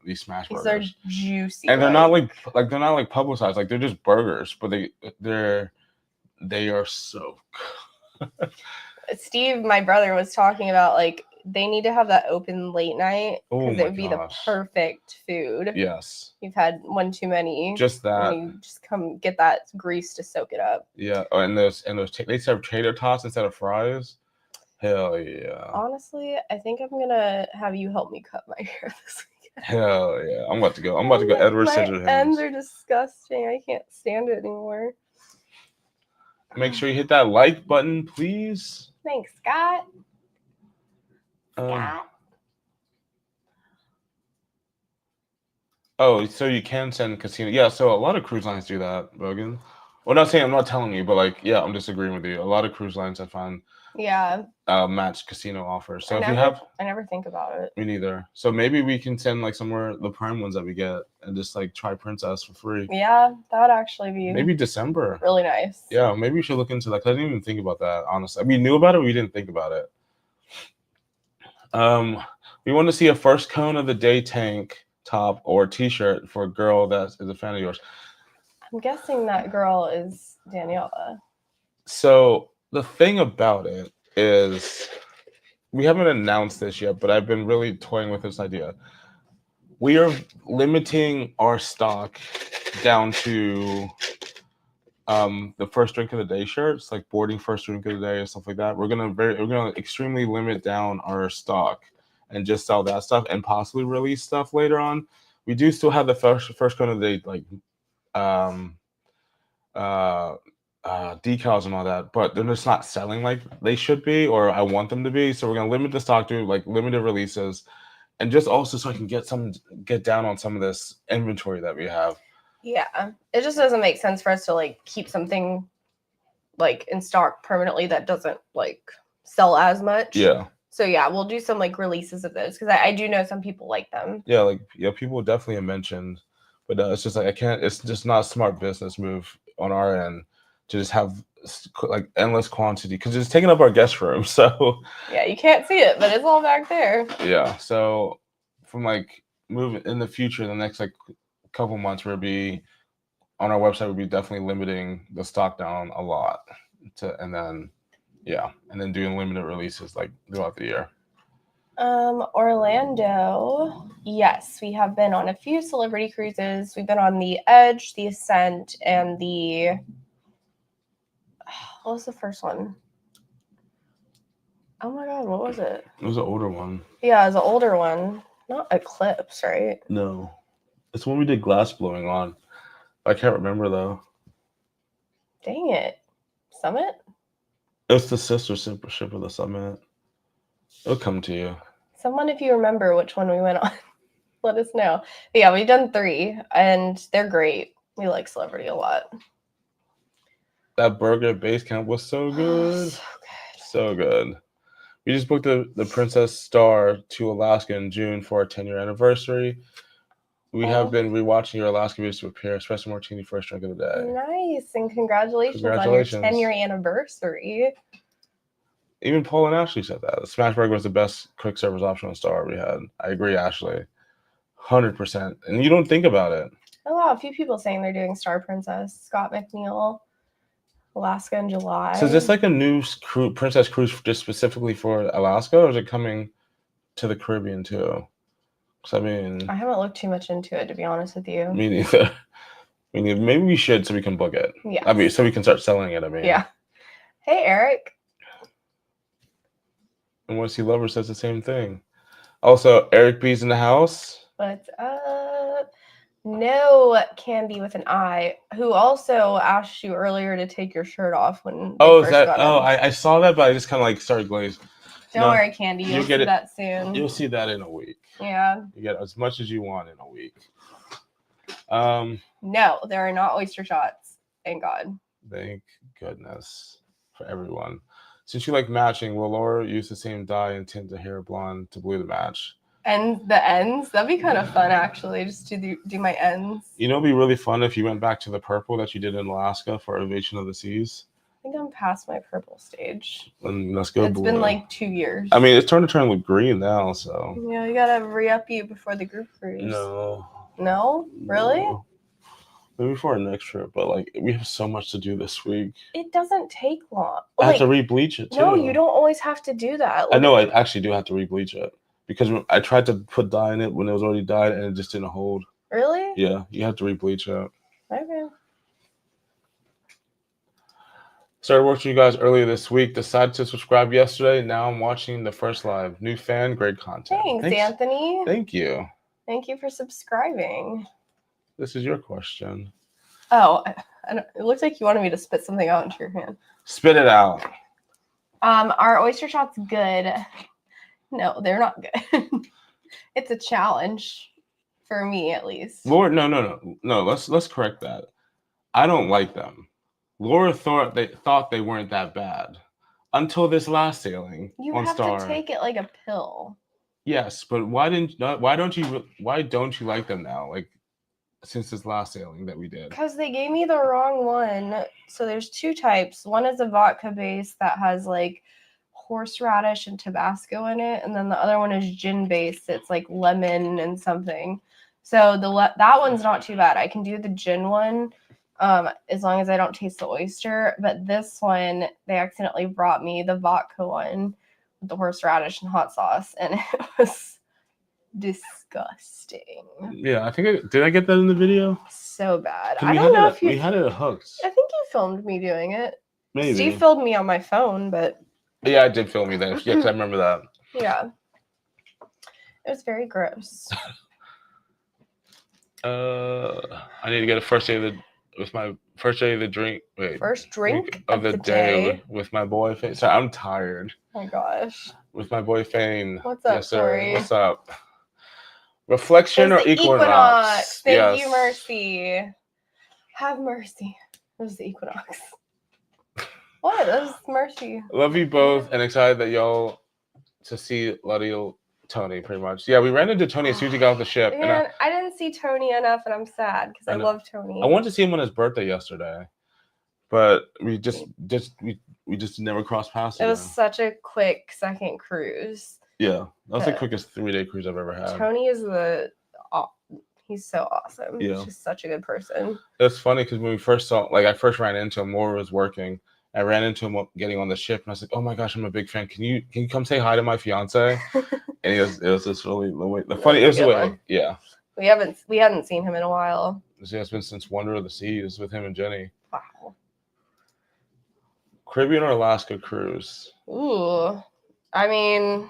Speaker 1: these smash burgers.
Speaker 2: They're juicy.
Speaker 1: And they're not like publicized. Like they're just burgers, but they are so good.
Speaker 2: Steve, my brother, was talking about like they need to have that open late night because it would be the perfect food.
Speaker 1: Yes.
Speaker 2: You've had one too many.
Speaker 1: Just that.
Speaker 2: And you just come get that grease to soak it up.
Speaker 1: Yeah. Oh, and those they serve tater tots instead of fries. Hell yeah.
Speaker 2: Honestly, I think I'm gonna have you help me cut my hair this weekend.
Speaker 1: Hell yeah. I'm about to go Edward Scissorhands.
Speaker 2: My ends are disgusting. I can't stand it anymore.
Speaker 1: Make sure you hit that like button, please.
Speaker 2: Thanks, Scott. Scott.
Speaker 1: Oh, so you can send casino. Yeah, so a lot of cruise lines do that, Rogan. Well, I'm not telling you, but like, yeah, I'm disagreeing with you. A lot of cruise lines I find match casino offers. So I
Speaker 2: never think about it.
Speaker 1: Me neither. So maybe we can send like somewhere the prime ones that we get and just like try Princess for free.
Speaker 2: Yeah, that would actually be
Speaker 1: maybe December.
Speaker 2: Really nice.
Speaker 1: Yeah, maybe we should look into that. 'Cause I didn't even think about that, honestly. We knew about it, we didn't think about it. We want to see a first cone of the day tank top or t-shirt for a girl that is a fan of yours.
Speaker 2: I'm guessing that girl is Daniela.
Speaker 1: So the thing about it is we haven't announced this yet, but I've been really toying with this idea. We are limiting our stock down to the first drink of the day shirts, like boarding first drink of the day and stuff like that. We're gonna extremely limit down our stock and just sell that stuff and possibly release stuff later on. We do still have the first cone of the day, like decals and all that, but they're just not selling like they should be, or I want them to be. So we're gonna limit the stock to like limited releases, and just also so I can get down on some of this inventory that we have.
Speaker 2: Yeah, it just doesn't make sense for us to like keep something like in stock permanently that doesn't like sell as much.
Speaker 1: Yeah.
Speaker 2: So yeah, we'll do some like releases of those because I do know some people like them.
Speaker 1: Yeah, people definitely have mentioned, but it's just like it's just not a smart business move on our end to just have like endless quantity because it's taking up our guest room. So
Speaker 2: yeah, you can't see it, but it's all back there.
Speaker 1: Yeah, so from like moving in the future, the next like couple months, we'll be on our website. We'll be definitely limiting the stock down a lot and then doing limited releases like throughout the year.
Speaker 2: Orlando, yes, we have been on a few celebrity cruises. We've been on the Edge, the Ascent, and the what was the first one? Oh my god, what was it?
Speaker 1: It was an older one.
Speaker 2: Yeah, it was an older one. Not Eclipse, right?
Speaker 1: No. It's when we did glass blowing on. I can't remember, though.
Speaker 2: Dang it. Summit?
Speaker 1: It's the sister ship of the Summit. It'll come to you.
Speaker 2: Someone, if you remember which one we went on, let us know. But yeah, we've done 3, and they're great. We like Celebrity a lot.
Speaker 1: That burger at base camp was so good.
Speaker 2: So good.
Speaker 1: So good. We just booked the Princess Star to Alaska in June for our 10-year anniversary. We have been rewatching your Alaska videos to prepare espresso martini first drink of the day.
Speaker 2: Nice, and congratulations on your 10-year anniversary.
Speaker 1: Even Paul and Ashley said that. The smash burger was the best quick service option on Star we had. I agree, Ashley. 100%. And you don't think about it.
Speaker 2: Oh, wow. A few people saying they're doing Star Princess. Scott McNeil, Alaska in July.
Speaker 1: So is this like a new Princess cruise just specifically for Alaska, or is it coming to the Caribbean too? I mean,
Speaker 2: I haven't looked too much into it, to be honest with you.
Speaker 1: Me neither. Maybe we should so we can book it.
Speaker 2: Yeah.
Speaker 1: I mean, so we can start selling it.
Speaker 2: Yeah. Hey, Eric.
Speaker 1: And Once You Lover says the same thing. Also, Eric B's in the house.
Speaker 2: What's up? No Candy with an I, who also asked you earlier to take your shirt off when.
Speaker 1: I saw that, but I just kind of like started glazed.
Speaker 2: Don't worry, Candy. You'll see that soon.
Speaker 1: You'll see that in a week.
Speaker 2: Yeah.
Speaker 1: You get as much as you want in a week.
Speaker 2: No, there are not oyster shots. Thank God.
Speaker 1: Thank goodness for everyone. Since you like matching, will Laura use the same dye and tint the hair blonde to blue the match?
Speaker 2: And the ends? That'd be kind of fun, actually, just to do my ends.
Speaker 1: You know, it'd be really fun if you went back to the purple that you did in Alaska for Invasion of the Seas.
Speaker 2: I think I'm past my purple stage.
Speaker 1: And let's go blue.
Speaker 2: It's been like 2 years.
Speaker 1: I mean, it's starting to turn with green now, so.
Speaker 2: Yeah, you gotta re-up you before the group cruise.
Speaker 1: No?
Speaker 2: Really?
Speaker 1: No. Maybe for our next trip, but like we have so much to do this week.
Speaker 2: It doesn't take long.
Speaker 1: I have to re-bleach it too.
Speaker 2: No, you don't always have to do that.
Speaker 1: I know I actually do have to re-bleach it because I tried to put dye in it when it was already dyed and it just didn't hold.
Speaker 2: Really?
Speaker 1: Yeah, you have to re-bleach it.
Speaker 2: Okay.
Speaker 1: Started watching you guys earlier this week. Decided to subscribe yesterday. Now I'm watching the first live. New fan, great content.
Speaker 2: Thanks, Anthony.
Speaker 1: Thank you.
Speaker 2: Thank you for subscribing.
Speaker 1: This is your question.
Speaker 2: Oh, it looks like you wanted me to spit something out into your hand.
Speaker 1: Spit it out.
Speaker 2: Are oyster shots good? No, they're not good. It's a challenge for me, at least.
Speaker 1: Lord, no. Let's correct that. I don't like them. Laura thought they weren't that bad until this last sailing on Star.
Speaker 2: You have to take it like a pill.
Speaker 1: Yes, but why don't you like them now? Like since this last sailing that we did.
Speaker 2: Because they gave me the wrong one. So there's 2 types. One is a vodka base that has like horseradish and Tabasco in it, and then the other one is gin based. It's like lemon and something. So that one's not too bad. I can do the gin one. As long as I don't taste the oyster. But this one, they accidentally brought me the vodka one with the horseradish and hot sauce, and it was disgusting.
Speaker 1: Yeah, I think did I get that in the video?
Speaker 2: So bad. I don't know if
Speaker 1: we had it hooked.
Speaker 2: I think you filmed me doing it.
Speaker 1: Maybe.
Speaker 2: Steve filmed me on my phone, but
Speaker 1: yeah, I did film you then. Yeah, 'cause I remember that.
Speaker 2: Yeah. It was very gross.
Speaker 1: I need to get a first day with my first day of the drink. Wait.
Speaker 2: First drink
Speaker 1: of the day with my boy Fane. Sorry, I'm tired.
Speaker 2: Oh my gosh.
Speaker 1: With my boy Fane.
Speaker 2: What's up,
Speaker 1: yes, sir.
Speaker 2: Tori?
Speaker 1: What's up? Reflection or equinox?
Speaker 2: Thank you, Mercy. Have mercy. It was the equinox. What? That was Mercy.
Speaker 1: Love you both and excited that y'all to see Luddy Tony pretty much. Yeah, we ran into Tony as soon as he got off the ship.
Speaker 2: Man, and I didn't see Tony enough, and I'm sad because I love Tony.
Speaker 1: I wanted to see him on his birthday yesterday, but we just never crossed paths.
Speaker 2: It was such a quick second cruise.
Speaker 1: Yeah, that was the quickest 3-day cruise I've ever had.
Speaker 2: Tony is he's so awesome.
Speaker 1: Yeah.
Speaker 2: He's just such a good person.
Speaker 1: It's funny because when we first I first ran into him, Laura was working. I ran into him getting on the ship, and I was like, "Oh my gosh, I'm a big fan. Can you come say hi to my fiance?" And it was just really yeah.
Speaker 2: We hadn't seen him in a while.
Speaker 1: It's been since Wonder of the Seas with him and Jenny.
Speaker 2: Wow.
Speaker 1: Caribbean or Alaska cruise?
Speaker 2: Ooh, I mean,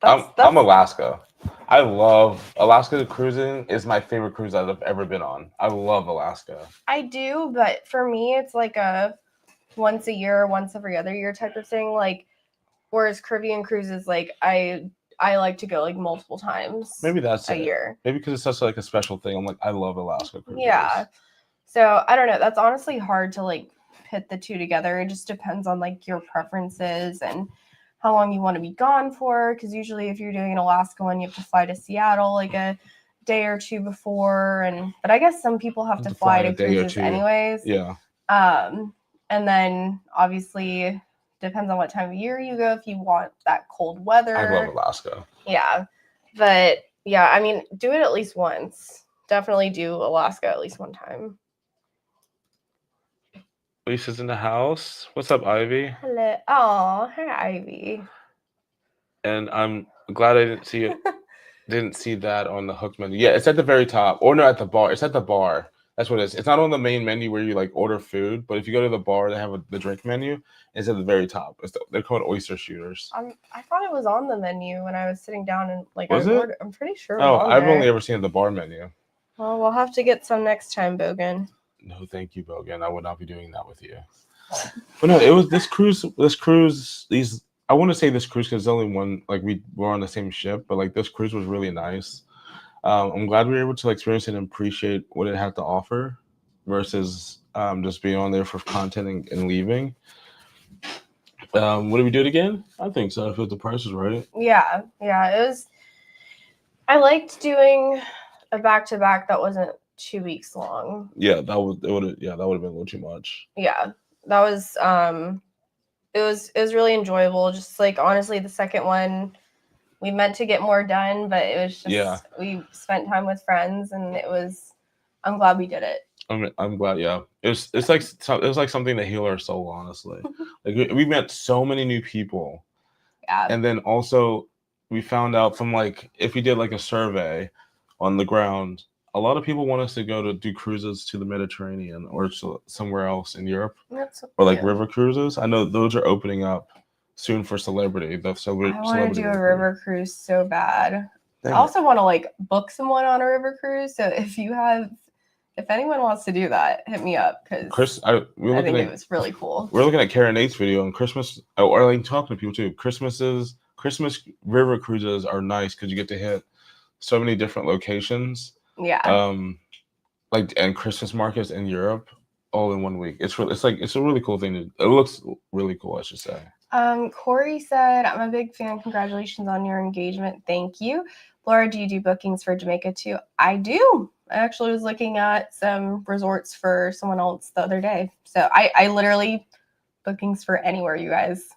Speaker 1: I'm Alaska. I love Alaska cruising is my favorite cruise that I've ever been on. I love Alaska.
Speaker 2: I do, but for me, it's like a once a year, once every other year type of thing. Like, whereas Caribbean cruises, like I like to go like multiple times.
Speaker 1: Maybe that's
Speaker 2: a year.
Speaker 1: Maybe because it's such like a special thing. I'm like, I love Alaska cruises.
Speaker 2: Yeah. So I don't know. That's honestly hard to like pit the two together. It just depends on like your preferences and how long you want to be gone for. Because usually, if you're doing an Alaska one, you have to fly to Seattle like a day or two before. But I guess some people have to fly to cruises anyways.
Speaker 1: Yeah.
Speaker 2: And then obviously depends on what time of year you go. If you want that cold weather,
Speaker 1: I love Alaska.
Speaker 2: Yeah, but yeah, I mean, do it at least once. Definitely do Alaska at least one time.
Speaker 1: Lisa's in the house. What's up, Ivy?
Speaker 2: Hello. Oh, hi, Ivy.
Speaker 1: And I'm glad I didn't see it. Didn't see that on the hook menu. Yeah, it's at the very top. Or no, at the bar. It's at the bar. That's what it is. It's not on the main menu where you like order food, but if you go to the bar, they have the drink menu. It's at the very top. They're called Oyster shooters.
Speaker 2: I thought it was on the menu when I was sitting down and like
Speaker 1: was
Speaker 2: I ordered. I'm pretty sure.
Speaker 1: I've only ever seen the bar menu.
Speaker 2: Well, we'll have to get some next time, Bogan.
Speaker 1: No, thank you, Bogan. I would not be doing that with you. But no, it was this cruise. I want to say this cruise because it's only one. Like we were on the same ship, but like this cruise was really nice. I'm glad we were able to experience it and appreciate what it had to offer, versus just being on there for content and leaving. Would we do it again? I think so. If the price is right.
Speaker 2: Yeah. It was. I liked doing a back-to-back that wasn't 2 weeks long.
Speaker 1: Yeah, that would have been a little too much.
Speaker 2: Yeah, that was it was really enjoyable. Just like honestly, the second one we meant to get more done, but it was just we spent time with friends, and I'm glad we did it.
Speaker 1: I'm glad. Yeah, it was like something to heal our soul. Honestly, like we met so many new people.
Speaker 2: Yeah,
Speaker 1: and then also we found out from like if we did like a survey on the ground, a lot of people want us to go to do cruises to the Mediterranean or to somewhere else in Europe, or like river cruises. I know those are opening up soon for celebrity. I want
Speaker 2: to do a river cruise so bad. I also want to like book someone on a river cruise. So if anyone wants to do that, hit me up because I think it was really cool.
Speaker 1: We're looking at Karen Nate's video on Christmas, or like talking to people too. Christmas river cruises are nice because you get to hit so many different locations.
Speaker 2: Yeah.
Speaker 1: And Christmas markets in Europe all in 1 week. It's a really cool thing. It looks really cool, I should say.
Speaker 2: Corey said, I'm a big fan. Congratulations on your engagement. Thank you. Laura, do you do bookings for Jamaica too? I do. I actually was looking at some resorts for someone else the other day. So I literally bookings for anywhere, you guys,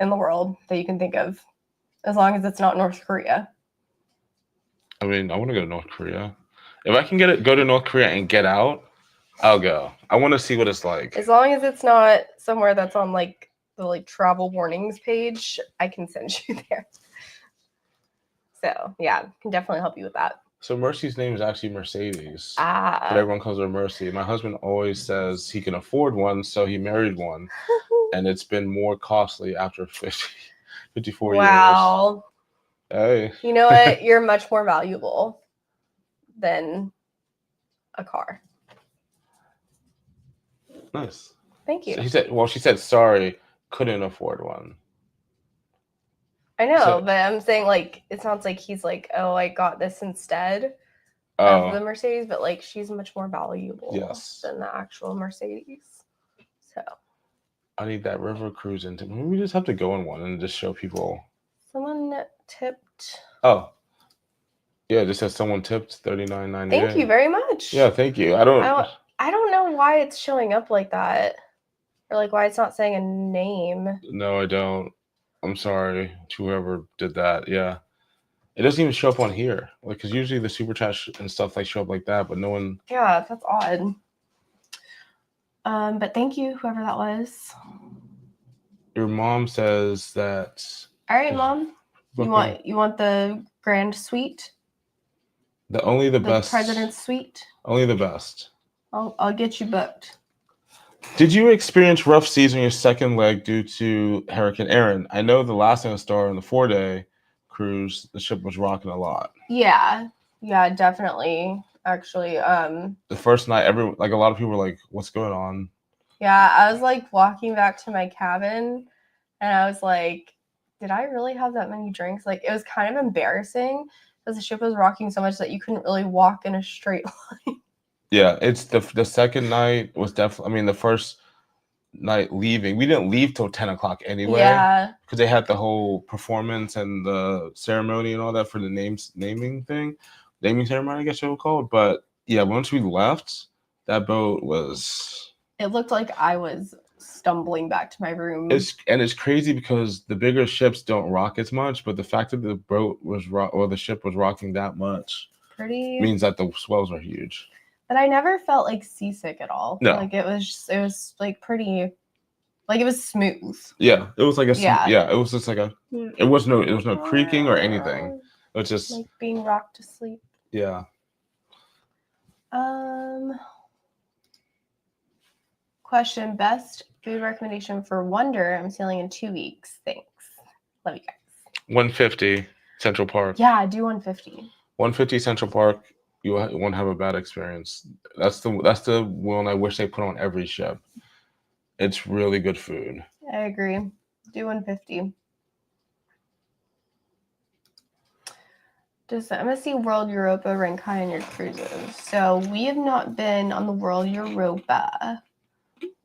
Speaker 2: in the world that you can think of, as long as it's not North Korea.
Speaker 1: I mean, I want to go to North Korea. If I can go to North Korea and get out, I'll go. I want to see what it's like.
Speaker 2: As long as it's not somewhere that's on like the like travel warnings page, I can send you there. So yeah, can definitely help you with that.
Speaker 1: So Mercy's name is actually Mercedes. But everyone calls her Mercy. My husband always says he can afford one, so he married one. And it's been more costly after 54 years.
Speaker 2: Wow.
Speaker 1: Hey.
Speaker 2: You know what? You're much more valuable than a car.
Speaker 1: Nice.
Speaker 2: Thank you.
Speaker 1: So she said sorry, couldn't afford one.
Speaker 2: I know, but I'm saying like it sounds like he's like, oh, I got this instead of the Mercedes, but like she's much more valuable than the actual Mercedes. So
Speaker 1: I need that river cruise into. Maybe we just have to go on one and just show people.
Speaker 2: Someone tipped.
Speaker 1: Oh, yeah, it just says someone tipped $39.98.
Speaker 2: Thank you very much.
Speaker 1: Yeah, thank you. I
Speaker 2: don't know why it's showing up like that, or like why it's not saying a name.
Speaker 1: No, I don't. I'm sorry to whoever did that. Yeah, it doesn't even show up on here. Like, because usually the super chat and stuff like show up like that, but no one.
Speaker 2: Yeah, that's odd. But thank you, whoever that was.
Speaker 1: Your mom says that.
Speaker 2: All right, Mom. You want the grand suite?
Speaker 1: The best.
Speaker 2: President's suite.
Speaker 1: Only the best.
Speaker 2: I'll get you booked.
Speaker 1: Did you experience rough seas on your second leg due to Hurricane Aaron? I know the last thing star on the 4-day cruise, the ship was rocking a lot.
Speaker 2: Yeah, definitely. Actually,
Speaker 1: the first night, a lot of people were like, "What's going on?"
Speaker 2: Yeah, I was like walking back to my cabin, and I was like, "Did I really have that many drinks?" Like, it was kind of embarrassing because the ship was rocking so much that you couldn't really walk in a straight line.
Speaker 1: Yeah, it's the second night was definitely. I mean, the first night leaving, we didn't leave till 10 o'clock anyway.
Speaker 2: Yeah,
Speaker 1: because they had the whole performance and the ceremony and all that for the naming ceremony, I guess you would call it. But yeah, once we left, that boat was.
Speaker 2: It looked like I was stumbling back to my room.
Speaker 1: It's crazy because the bigger ships don't rock as much, but the fact that the boat was the ship was rocking that much means that the swells are huge.
Speaker 2: But I never felt like seasick at all.
Speaker 1: No,
Speaker 2: like it was like pretty, like it was smooth.
Speaker 1: Yeah, it was like it was just like it was no creaking or anything. It was just
Speaker 2: like being rocked to sleep.
Speaker 1: Yeah.
Speaker 2: Question: best food recommendation for Wonder. I'm sailing in 2 weeks. Thanks. Love you guys.
Speaker 1: 150 Central Park.
Speaker 2: Yeah, do 150.
Speaker 1: 150 Central Park. You won't have a bad experience. That's the one I wish they put on every ship. It's really good food.
Speaker 2: I agree. Do 150. Does the MSC World Europa rank high on your cruises? So we have not been on the World Europa.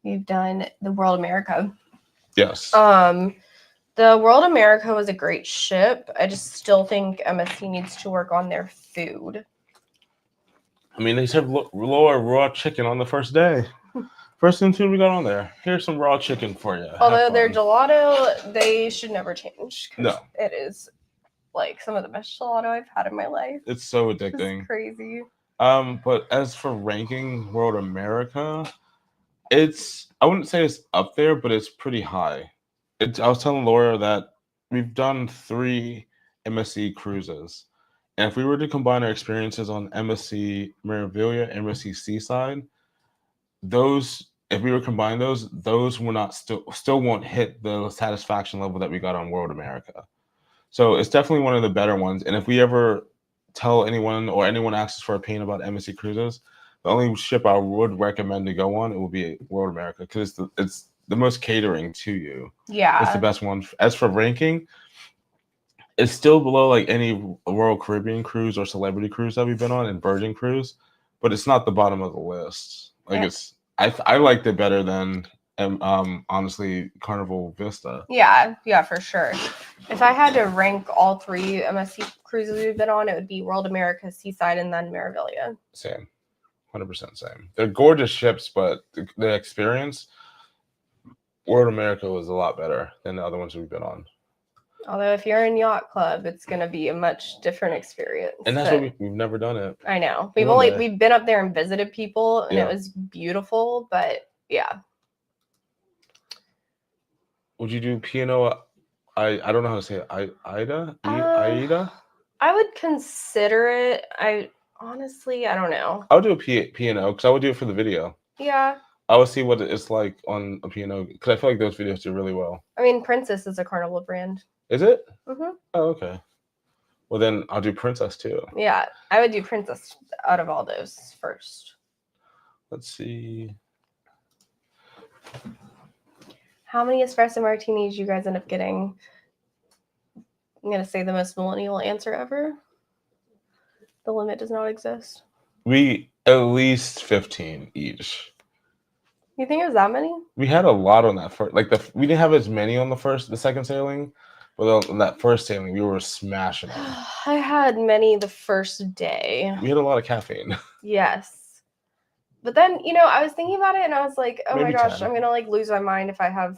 Speaker 2: We've done the World America.
Speaker 1: Yes.
Speaker 2: The World America was a great ship. I just still think MSC needs to work on their food.
Speaker 1: I mean, they served raw chicken on the first day. First thing we got on there. Here's some raw chicken for you.
Speaker 2: Although their gelato, they should never change.
Speaker 1: No.
Speaker 2: It is like some of the best gelato I've had in my life.
Speaker 1: It's so addicting.
Speaker 2: It's crazy.
Speaker 1: But as for ranking World America, I wouldn't say it's up there, but it's pretty high. I was telling Laura that we've done 3 MSC cruises. And if we were to combine our experiences on MSC Meraviglia, MSC Seaside, if we were to combine those will not still won't hit the satisfaction level that we got on World America. So it's definitely one of the better ones. And if we ever tell anyone or anyone asks us for an opinion about MSC cruises, the only ship I would recommend to go on, it will be World America because it's the most catering to you.
Speaker 2: Yeah.
Speaker 1: It's the best one. As for ranking, it's still below like any Royal Caribbean cruise or Celebrity cruise that we've been on and Virgin cruise, but it's not the bottom of the list. Like I liked it better than honestly Carnival Vista.
Speaker 2: Yeah, for sure. If I had to rank all 3 MSC cruises we've been on, it would be World America, Seaside, and then Meraviglia.
Speaker 1: Same. 100% same. They're gorgeous ships, but the experience, World America was a lot better than the other ones we've been on.
Speaker 2: Although if you're in Yacht Club, it's going to be a much different experience.
Speaker 1: And that's what we've never done it.
Speaker 2: I know. We've been up there and visited people, and it was beautiful, but yeah.
Speaker 1: Would you do P&O? I don't know how to say it. Aida? Aida?
Speaker 2: I would consider it. Honestly, I don't know.
Speaker 1: I would do a P&O because I would do it for the video.
Speaker 2: Yeah.
Speaker 1: I would see what it's like on a P&O because I feel like those videos do really well.
Speaker 2: I mean, Princess is a Carnival brand.
Speaker 1: Is it?
Speaker 2: Mm-hmm.
Speaker 1: Oh, okay. Well, then I'll do Princess too.
Speaker 2: Yeah, I would do Princess out of all those first.
Speaker 1: Let's see.
Speaker 2: How many espresso martinis you guys end up getting? I'm going to say the most millennial answer ever. The limit does not exist.
Speaker 1: We at least 15 each.
Speaker 2: You think it was that many?
Speaker 1: We had a lot on that first. We didn't have as many on the second sailing, but on that first sailing we were smashing them.
Speaker 2: I had many the first day.
Speaker 1: We had a lot of caffeine.
Speaker 2: Yes, but then I was thinking about it and I was like, oh
Speaker 1: Maybe
Speaker 2: my gosh,
Speaker 1: 10.
Speaker 2: I'm gonna lose my mind if I have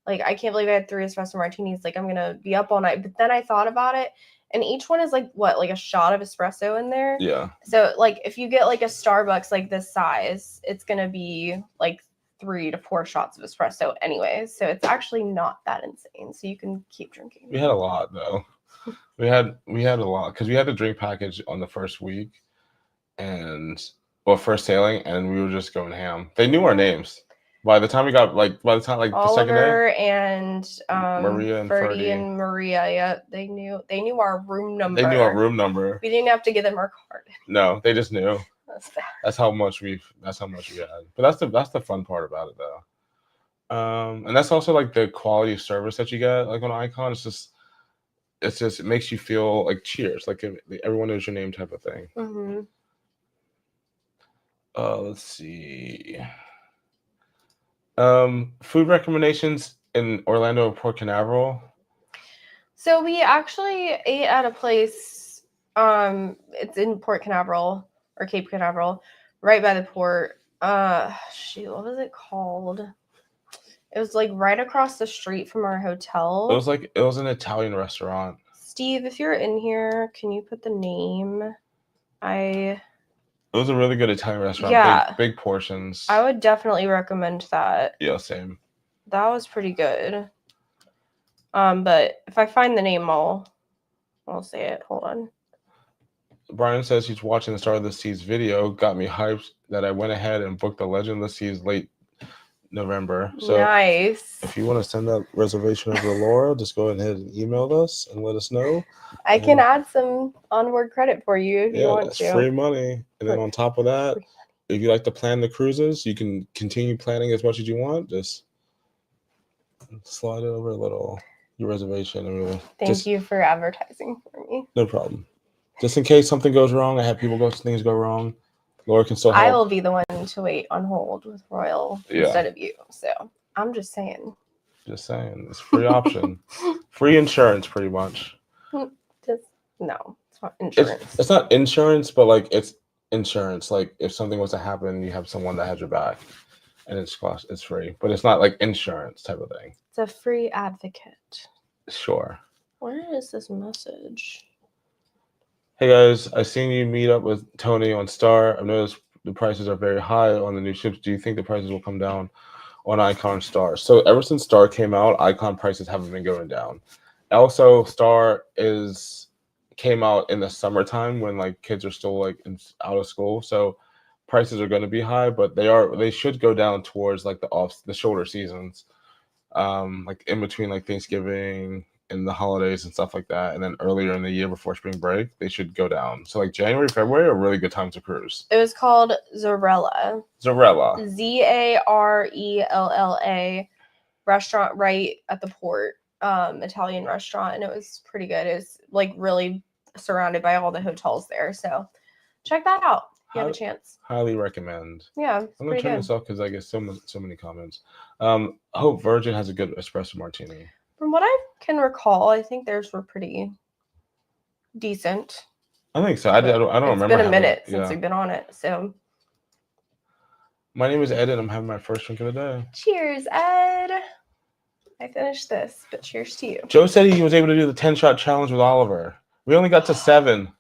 Speaker 2: I can't believe I had 3 espresso martinis. I'm gonna be up all night. But then I thought about it. And each one is a shot of espresso in there.
Speaker 1: Yeah.
Speaker 2: So if you get a Starbucks this size, it's gonna be 3 to 4 shots of espresso anyway. So it's actually not that insane. So you can keep drinking.
Speaker 1: We had a lot though. we had a lot because we had the drink package on the first week, first sailing, and we were just going ham. They knew our names. By the time the second day,
Speaker 2: Oliver and
Speaker 1: Maria and
Speaker 2: Ferdy
Speaker 1: Ferdy.
Speaker 2: and Maria, yeah, they knew our room number.
Speaker 1: They knew our room number.
Speaker 2: We didn't have to give them our card.
Speaker 1: No, they just knew.
Speaker 2: That's bad.
Speaker 1: That's how much we had. But that's the fun part about it, though. And that's also like the quality of service that you get, like on Icon. It makes you feel like cheers, like everyone knows your name type of thing.
Speaker 2: Mm-hmm.
Speaker 1: Let's see. Food recommendations in Orlando or Port Canaveral.
Speaker 2: So we actually ate at a place. It's in Port Canaveral or Cape Canaveral, right by the port. What was it called? It was like right across the street from our hotel.
Speaker 1: It was an Italian restaurant.
Speaker 2: Steve, if you're in here, can you put the name?
Speaker 1: It was a really good Italian restaurant.
Speaker 2: Yeah.
Speaker 1: Big portions.
Speaker 2: I would definitely recommend that.
Speaker 1: Yeah, same.
Speaker 2: That was pretty good. But if I find the name, I'll say it. Hold on.
Speaker 1: Brian says he's watching the Start of the Seas video. Got me hyped that I went ahead and booked the Legend of the Seas late November. So
Speaker 2: nice.
Speaker 1: If you want to send that reservation over to Laura, just go ahead and email us and let us know.
Speaker 2: I can add some onboard credit for you if you want to.
Speaker 1: Free money. And then on top of that, if you like to plan the cruises, you can continue planning as much as you want. Just slide it over a little, your reservation. And
Speaker 2: Thank you for advertising for me.
Speaker 1: No problem. Just in case something goes wrong, I have things go wrong. Laura can still help.
Speaker 2: I will be the one to wait on hold with Royal instead of you. So I'm just saying.
Speaker 1: It's a free option. Free insurance, pretty much.
Speaker 2: No, it's not insurance.
Speaker 1: It's not insurance, but like it's insurance. Like if something was to happen, you have someone that has your back, and it's free. But it's not like insurance type of thing.
Speaker 2: It's a free advocate.
Speaker 1: Sure.
Speaker 2: Where is this message?
Speaker 1: Hey guys, I seen you meet up with Tony on Star. I've noticed the prices are very high on the new ships. Do you think the prices will come down on Icon Star? So ever since Star came out, Icon prices haven't been going down. Also, Star came out in the summertime when like kids are still like out of school, so prices are going to be high, but they should go down towards like the shoulder seasons, like in between like Thanksgiving and the holidays and stuff like that, and then earlier in the year before spring break, they should go down. So like January, February are really good times to cruise.
Speaker 2: It was called Zarella. Zarella restaurant right at the port, Italian restaurant, and it was pretty good. It was like really surrounded by all the hotels there, so check that out if you have a chance.
Speaker 1: Highly recommend.
Speaker 2: Yeah,
Speaker 1: I'm gonna turn this off because I get so many comments. Hope Virgin has a good espresso martini.
Speaker 2: From what I can recall, I think theirs were pretty decent.
Speaker 1: I think so. I don't remember.
Speaker 2: It's been a minute since we've been on it, so.
Speaker 1: My name is Ed, and I'm having my first drink of the day.
Speaker 2: Cheers, Ed. I finished this, but cheers to you.
Speaker 1: Joe said he was able to do the 10-shot challenge with Oliver. We only got to 7.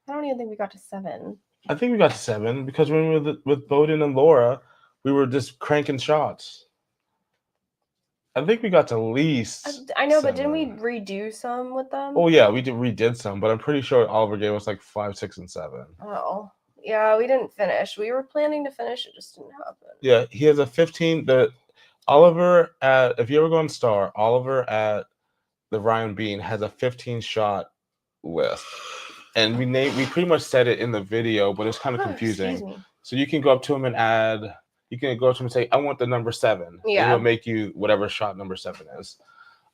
Speaker 2: I don't even think we got to 7.
Speaker 1: I think we got to 7 because when we were with Bowden and Laura, we were just cranking shots. I think we got to at least.
Speaker 2: I know, 7. But didn't we redo some with them?
Speaker 1: Oh yeah, we redid some, but I'm pretty sure Oliver gave us like 5, 6, and 7.
Speaker 2: Oh yeah, we didn't finish. We were planning to finish, it just didn't happen.
Speaker 1: Yeah, he has a 15. Oliver if you ever go on Star, Oliver at the Ryan Bean has a 15-shot list, and we pretty much said it in the video, but it's kind of confusing. So you can go up to him and add. You can go to him and say, "I want the number 7."
Speaker 2: Yeah,
Speaker 1: and he'll make you whatever shot number 7 is.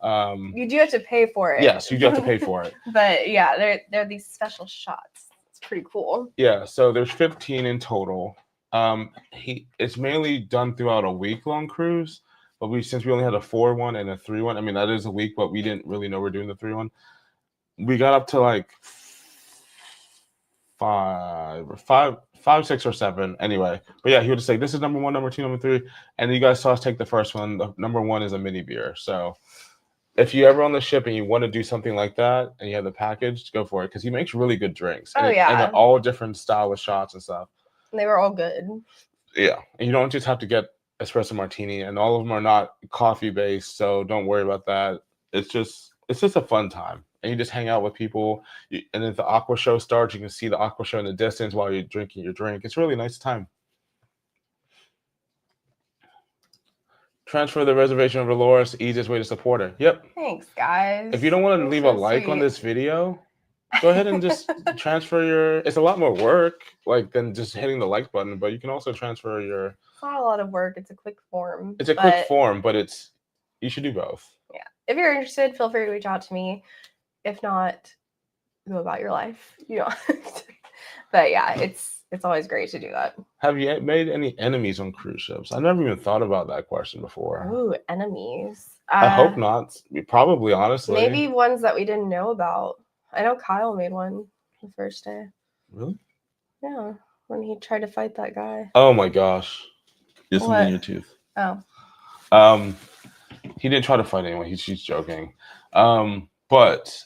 Speaker 2: You do have to pay for it.
Speaker 1: Yes, you do have to pay for it.
Speaker 2: But yeah, they're these special shots. It's pretty cool.
Speaker 1: Yeah, so there's 15 in total. It's mainly done throughout a week-long cruise, but since we only had a 4-1 and a 3-1, I mean that is a week, but we didn't really know we're doing the 3-1. We got up to like 5, 6, or 7 anyway. But yeah, he would just say, this is number 1, number 2, number 3. And you guys saw us take the first one. The number 1 is a mini beer. So if you ever on the ship and you want to do something like that and you have the package, go for it. Because he makes really good drinks.
Speaker 2: And
Speaker 1: they're all different style of shots and stuff.
Speaker 2: And they were all good.
Speaker 1: Yeah. And you don't just have to get espresso martini. And all of them are not coffee based. So don't worry about that. It's just a fun time. And you just hang out with people, and if the aqua show starts, you can see the aqua show in the distance while you're drinking your drink. It's a really nice time. Transfer the reservation over to Laura. It's the easiest way to support her. Yep.
Speaker 2: Thanks, guys.
Speaker 1: If you don't want to
Speaker 2: You're
Speaker 1: leave
Speaker 2: so
Speaker 1: a like on
Speaker 2: sweet.
Speaker 1: this video, go ahead and just transfer your. It's a lot more work, like than just hitting the like button. But you can also transfer your.
Speaker 2: It's not a lot of work. It's a quick form.
Speaker 1: It's a quick form, but you should do both.
Speaker 2: Yeah. If you're interested, feel free to reach out to me. If not, go about your life. You know. But yeah, it's always great to do that.
Speaker 1: Have you made any enemies on cruise ships? I never even thought about that question before.
Speaker 2: Ooh, enemies.
Speaker 1: I hope not. Probably, honestly.
Speaker 2: Maybe ones that we didn't know about. I know Kyle made one the first day.
Speaker 1: Really?
Speaker 2: Yeah, when he tried to fight that guy.
Speaker 1: Oh my gosh. Just in your tooth.
Speaker 2: Oh.
Speaker 1: He didn't try to fight anyone. He's joking. But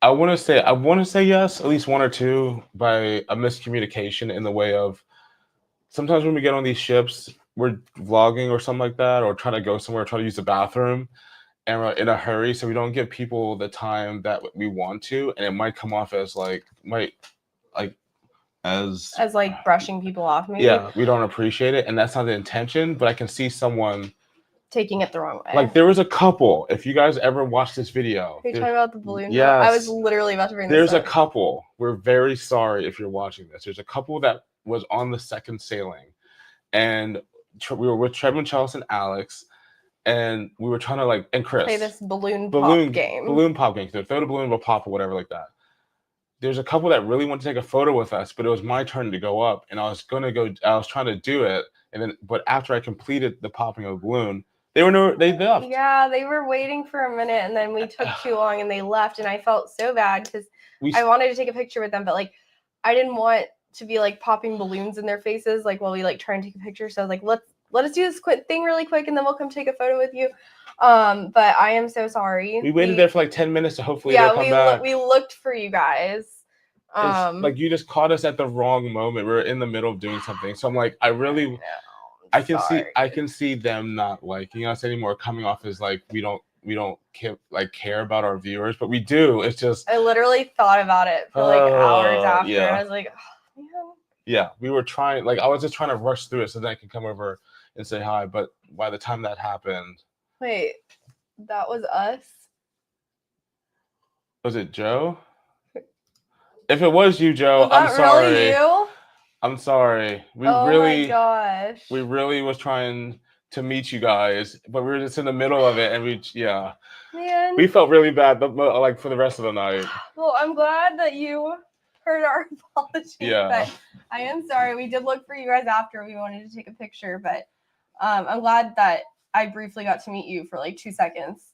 Speaker 1: I want to say yes, at least one or two, by a miscommunication in the way of sometimes when we get on these ships, we're vlogging or something like that, or trying to go somewhere, try to use the bathroom, and we're in a hurry, so we don't give people the time that we want to, and it might come off as as
Speaker 2: brushing people off, maybe.
Speaker 1: Yeah, we don't appreciate it, and that's not the intention. But I can see someone
Speaker 2: taking it the wrong way.
Speaker 1: Like there was a couple. If you guys ever watched this video,
Speaker 2: are you talking about the balloon?
Speaker 1: Yes,
Speaker 2: I was literally about to bring this
Speaker 1: There's
Speaker 2: up.
Speaker 1: a couple. We're very sorry if you're watching this. There's a couple that was on the second sailing, and we were with Trevor, Chelsea, and Alex, and we were trying to and Chris
Speaker 2: play this balloon pop game.
Speaker 1: Balloon pop game. So throw the balloon, we'll pop or whatever like that. There's a couple that really wanted to take a photo with us, but it was my turn to go up, and I was trying to do it, but after I completed the popping of the balloon, they left.
Speaker 2: Yeah, they were waiting for a minute, and then we took too long, and they left, and I felt so bad because I wanted to take a picture with them, but I didn't want to be popping balloons in their faces while we try and take a picture. So I was like, let us do this quick thing really quick, and then we'll come take a photo with you. But I am so sorry.
Speaker 1: We waited there for 10 minutes to hopefully they'll come back.
Speaker 2: We looked for you guys.
Speaker 1: You just caught us at the wrong moment. We were in the middle of doing something, so I'm like, I can see them not liking us anymore, coming off as we don't care about our viewers, but we do. It's just
Speaker 2: I literally thought about it for hours after. Yeah. I was like, oh, man.
Speaker 1: Yeah, we were trying. I was just trying to rush through it so then I could come over and say hi. But by the time that happened,
Speaker 2: wait, that was us.
Speaker 1: Was it Joe? If it was you, Joe,
Speaker 2: was that
Speaker 1: I'm sorry.
Speaker 2: Really you?
Speaker 1: I'm sorry.
Speaker 2: My gosh.
Speaker 1: We really was trying to meet you guys, but we were just in the middle of it, and
Speaker 2: Man.
Speaker 1: We felt really bad, for the rest of the night.
Speaker 2: Well, I'm glad that you heard our apology.
Speaker 1: Yeah.
Speaker 2: But I am sorry. We did look for you guys after we wanted to take a picture, but I'm glad that I briefly got to meet you for 2 seconds.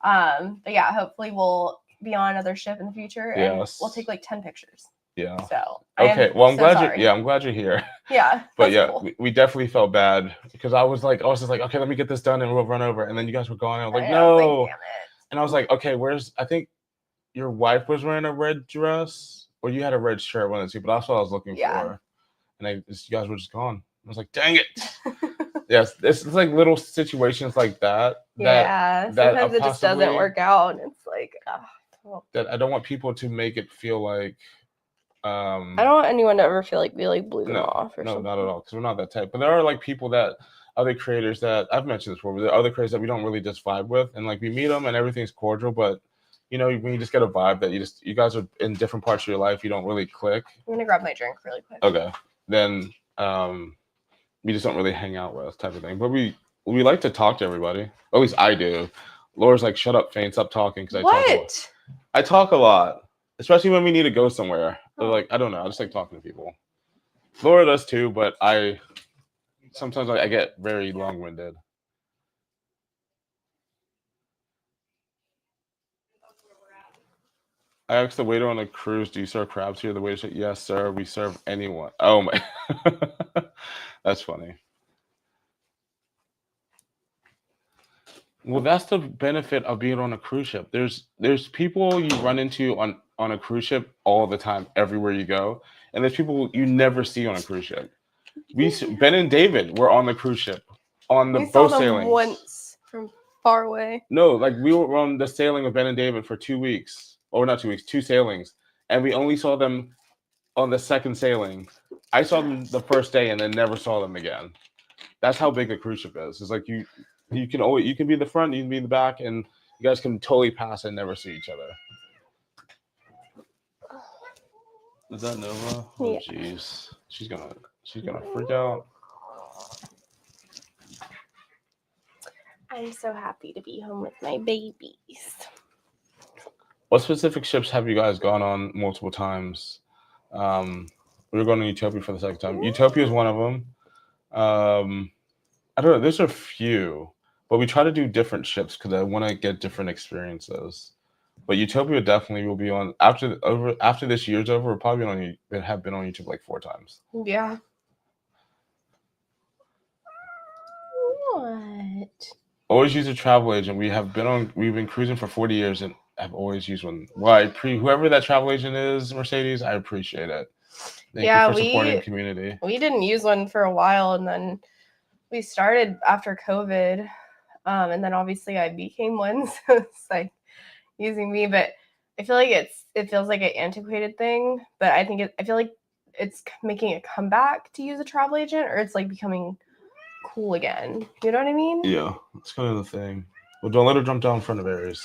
Speaker 2: But yeah, hopefully we'll be on another ship in the future, and we'll take 10 pictures.
Speaker 1: Yeah.
Speaker 2: So
Speaker 1: okay. Well, I'm glad you're here.
Speaker 2: Yeah.
Speaker 1: But yeah,
Speaker 2: cool.
Speaker 1: we definitely felt bad because I was just like, okay, let me get this done and we'll run over. And then you guys were gone. And I was like, no.
Speaker 2: Damn it.
Speaker 1: And I was like, okay, I think your wife was wearing a red dress, or you had a red shirt, one of the two. But that's what I was looking for. And you guys were just gone. I was like, dang it. Yes, it's little situations like that.
Speaker 2: Sometimes it just doesn't work out, and it's
Speaker 1: that I don't want people to make it feel like.
Speaker 2: I don't want anyone to ever feel like we blew them off or something.
Speaker 1: No, not at all, because we're not that type. But there are people other creators that I've mentioned this before, but there are other creators that we don't really just vibe with, and we meet them and everything's cordial, but when you just get a vibe that you guys are in different parts of your life, you don't really click.
Speaker 2: I'm gonna grab my drink really quick.
Speaker 1: Okay, then we just don't really hang out with type of thing. But we like to talk to everybody. At least I do. Laura's like, shut up, Fane, stop talking, because I talk a lot, especially when we need to go somewhere. So, I don't know, I just like talking to people. Laura does too, but sometimes I get very long-winded. I asked the waiter on a cruise, do you serve crabs here? The waiter said, yes, sir, we serve anyone. Oh my, that's funny. Well, that's the benefit of being on a cruise ship. There's people you run into on a cruise ship all the time, everywhere you go, and there's people you never see on a cruise ship. Ben and David were on the cruise ship on the boat sailing
Speaker 2: once from far away.
Speaker 1: No, we were on the sailing of Ben and David for 2 weeks, or not 2 weeks, 2 sailings, and we only saw them on the second sailing. I saw them the first day and then never saw them again. That's how big a cruise ship is. It's You can be the front, you can be the back, and you guys can totally pass and never see each other. Is that Nova? Oh jeez, she's gonna freak out.
Speaker 2: I'm so happy to be home with my babies.
Speaker 1: What specific ships have you guys gone on multiple times? We were going to Utopia for the second time. Utopia is one of them. I don't know. There's a few, but we try to do different ships because I want to get different experiences. But Utopia definitely will be on after this year's over. We're probably have been on YouTube like 4 times.
Speaker 2: Yeah. What?
Speaker 1: Always use a travel agent. We've been cruising for 40 years and I've always used one. Well, whoever that travel agent is, Mercedes, I appreciate it. Thank you for supporting the community.
Speaker 2: We didn't use one for a while, and then we started after COVID, and then obviously I became one, so it's like using me. But I feel like it feels like an antiquated thing. But I feel like it's making a comeback to use a travel agent, or it's like becoming cool again. You know what I mean?
Speaker 1: Yeah, that's kind of the thing. Well, don't let her jump down in front of Aries,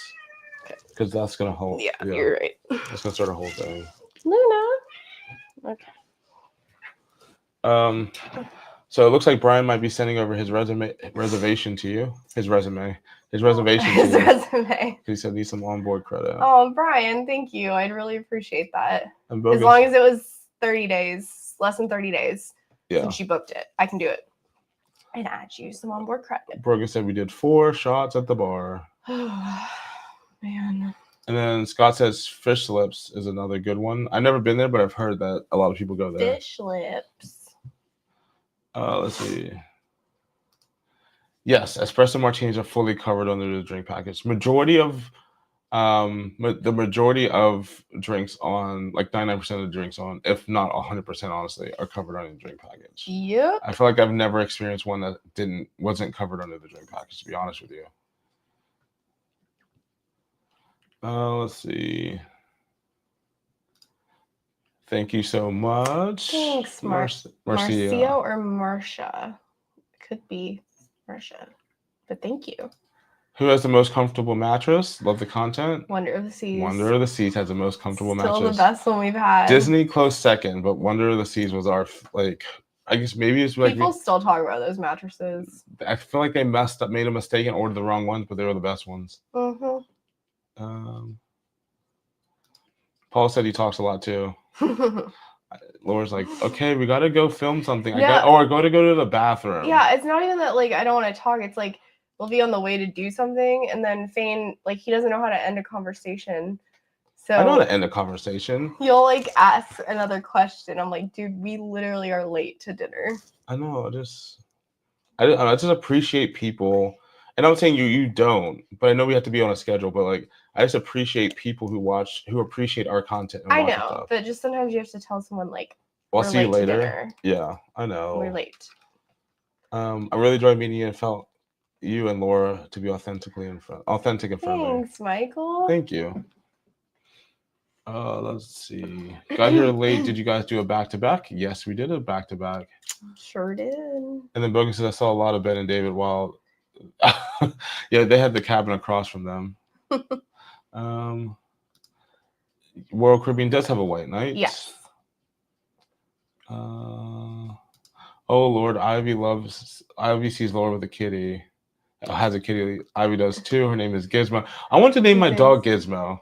Speaker 1: because that's gonna hold.
Speaker 2: Yeah, you're right.
Speaker 1: That's gonna start a whole thing.
Speaker 2: Luna. Okay.
Speaker 1: So it looks like Brian might be sending over his reservation to you. His reservation to you. He said need some onboard credit.
Speaker 2: Oh, Brian, thank you. I'd really appreciate that. As long as it was 30 days, less than 30 days since you booked it, I can do it. And add you some onboard credit.
Speaker 1: Brogan said we did 4 shots at the bar.
Speaker 2: Oh, man.
Speaker 1: And then Scott says Fish Lips is another good one. I've never been there, but I've heard that a lot of people go there.
Speaker 2: Fish Lips.
Speaker 1: Let's see. Yes, espresso martinis are fully covered under the drink package. Majority of drinks on, like 99% of the drinks on, if not 100%, honestly, are covered under the drink package.
Speaker 2: Yep.
Speaker 1: I feel like I've never experienced one that wasn't covered under the drink package, to be honest with you. Let's see. Thank you so much.
Speaker 2: Thanks, Marcio or Marcia. Could be Marcia, but thank you.
Speaker 1: Who has the most comfortable mattress? Love the content.
Speaker 2: Wonder of the Seas.
Speaker 1: Wonder of the Seas has the most comfortable mattress.
Speaker 2: Still the best one we've had.
Speaker 1: Disney close second, but Wonder of the Seas was our, like, I guess maybe it's like
Speaker 2: people still talk about those mattresses.
Speaker 1: I feel like they made a mistake and ordered the wrong ones, but they were the best ones.
Speaker 2: Mm-hmm.
Speaker 1: Paul said he talks a lot too. Laura's like, okay, we gotta go film something. I go to the bathroom.
Speaker 2: Yeah, it's not even that like I don't want to talk. It's like we'll be on the way to do something, and then Fane, like, he doesn't know how to end a conversation. So
Speaker 1: I know how to end a conversation.
Speaker 2: You'll like ask another question. I'm like, dude, we literally are late to dinner.
Speaker 1: I know. I just appreciate people. And I'm saying you don't, but I know we have to be on a schedule. But like, I just appreciate people who appreciate our content. And
Speaker 2: I know, stuff. But just sometimes you have to tell someone like,
Speaker 1: "I'll see you later." Yeah, I know.
Speaker 2: We're late.
Speaker 1: I really enjoyed meeting you and felt you and Laura to be authentic and friendly.
Speaker 2: Thanks, Michael.
Speaker 1: Thank you. Let's see. Got here late. Did you guys do a back-to-back? Yes, we did a back-to-back.
Speaker 2: Sure did.
Speaker 1: And then Bogan says I saw a lot of Ben and David while. Yeah, they had the cabin across from them. Royal Caribbean does have a white night.
Speaker 2: Yes.
Speaker 1: Oh Lord, Ivy sees Laura with a kitty. Has a kitty. Ivy does too. Her name is Gizmo. I want to name my dog Gizmo.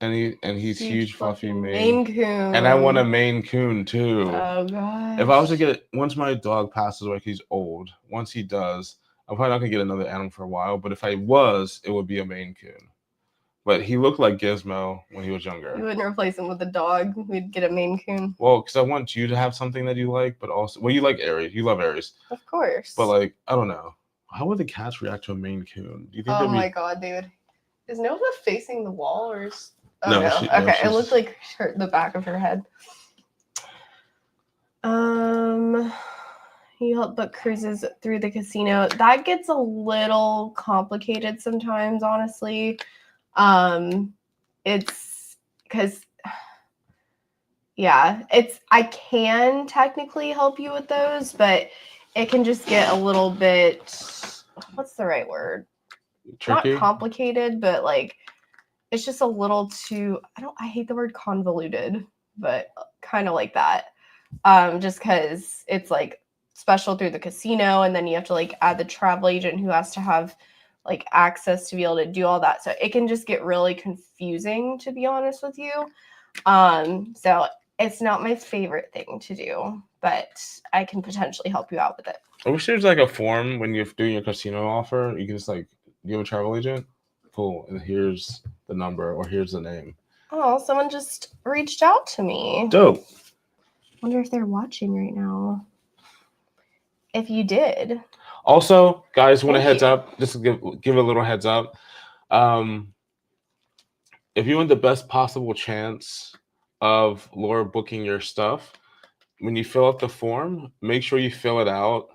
Speaker 1: And he's huge fluffy
Speaker 2: Maine Coon.
Speaker 1: And I want a Maine Coon too.
Speaker 2: Oh god.
Speaker 1: If I was to get once my dog passes away, he's old. Once he does, I'm probably not gonna get another animal for a while. But if I was, it would be a Maine Coon. But he looked like Gizmo when he was younger.
Speaker 2: You wouldn't replace him with a dog. We'd get a Maine Coon.
Speaker 1: Well, because I want you to have something that you like, but also, you like Aries. You love Aries.
Speaker 2: Of course.
Speaker 1: But like, I don't know. How would the cats react to a Maine Coon? Do you think?
Speaker 2: Oh my god, dude. Is Nova facing the wall or is? Oh,
Speaker 1: no.
Speaker 2: Okay, it looked like the back of her head. You help book cruises through the casino. That gets a little complicated sometimes, honestly. It's because, I can technically help you with those, but it can just get a little bit what's the right word?
Speaker 1: Tricky?
Speaker 2: Not complicated, but like it's just a little too. I hate the word convoluted, but kind of like that. Just because it's like special through the casino, and then you have to like add the travel agent who has to have like access to be able to do all that. So it can just get really confusing, to be honest with you. So it's not my favorite thing to do, but I can potentially help you out with it.
Speaker 1: I wish there's like a form when you're doing your casino offer. You can just like, do you have a travel agent? Cool. And here's the number or here's the name.
Speaker 2: Oh, someone just reached out to me.
Speaker 1: Dope.
Speaker 2: Wonder if they're watching right now. If you did.
Speaker 1: Also, guys, want a heads up? Just to give a little heads up. If you want the best possible chance of Laura booking your stuff, when you fill out the form, make sure you fill it out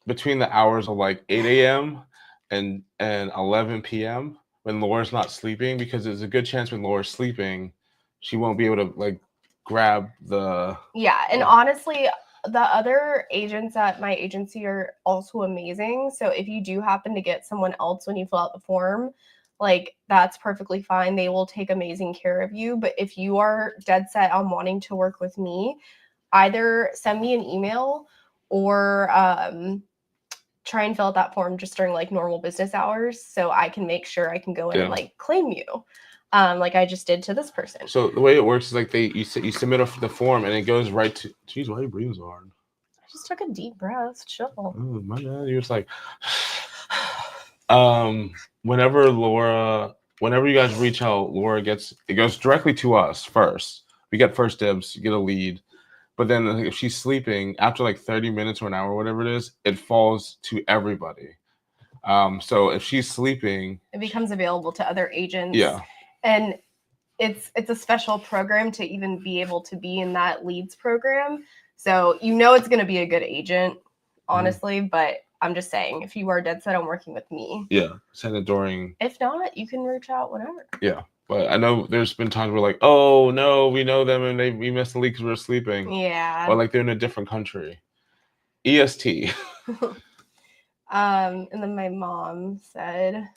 Speaker 1: between the hours of like 8 a.m. and 11 p.m. when Laura's not sleeping, because there's a good chance when Laura's sleeping, she won't be able to like grab the.
Speaker 2: Yeah, and honestly, the other agents at my agency are also amazing. So if you do happen to get someone else when you fill out the form, like that's perfectly fine. They will take amazing care of you. But if you are dead set on wanting to work with me, either send me an email or try and fill out that form just during like normal business hours, so I can make sure I can go in and like claim you, like I just did to this person.
Speaker 1: So the way it works is like you submit the form and it goes right to. Geez, why are you breathing so hard?
Speaker 2: I just took a deep breath. Chill.
Speaker 1: Oh my God, you're just like. Whenever you guys reach out, Laura it goes directly to us first. We get first dibs, you get a lead. But then if she's sleeping, after like 30 minutes or an hour, whatever it is, it falls to everybody. So if she's sleeping,
Speaker 2: it becomes available to other agents.
Speaker 1: Yeah.
Speaker 2: And it's a special program to even be able to be in that leads program. So it's going to be a good agent, honestly, but I'm just saying, if you are dead set on working with me,
Speaker 1: send it during.
Speaker 2: If not, you can reach out whenever.
Speaker 1: Yeah, but I know there's been times where like, oh no, we know them and we missed the lead because we were sleeping.
Speaker 2: Yeah.
Speaker 1: Or like they're in a different country. EST.
Speaker 2: And then my mom said,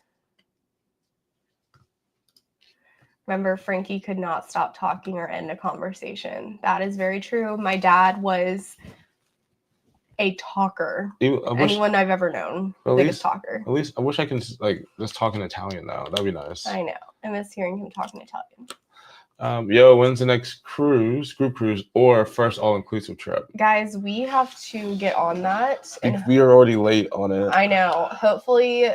Speaker 2: remember, Frankie could not stop talking or end a conversation. That is very true. My dad was a talker. Anyone I've ever known, biggest talker.
Speaker 1: At least I wish I can like just talk in Italian now. That'd be nice.
Speaker 2: I know. I miss hearing him talking Italian.
Speaker 1: When's the next group cruise, or first all-inclusive trip?
Speaker 2: Guys, we have to get on that.
Speaker 1: And we are already late on it.
Speaker 2: I know. Hopefully,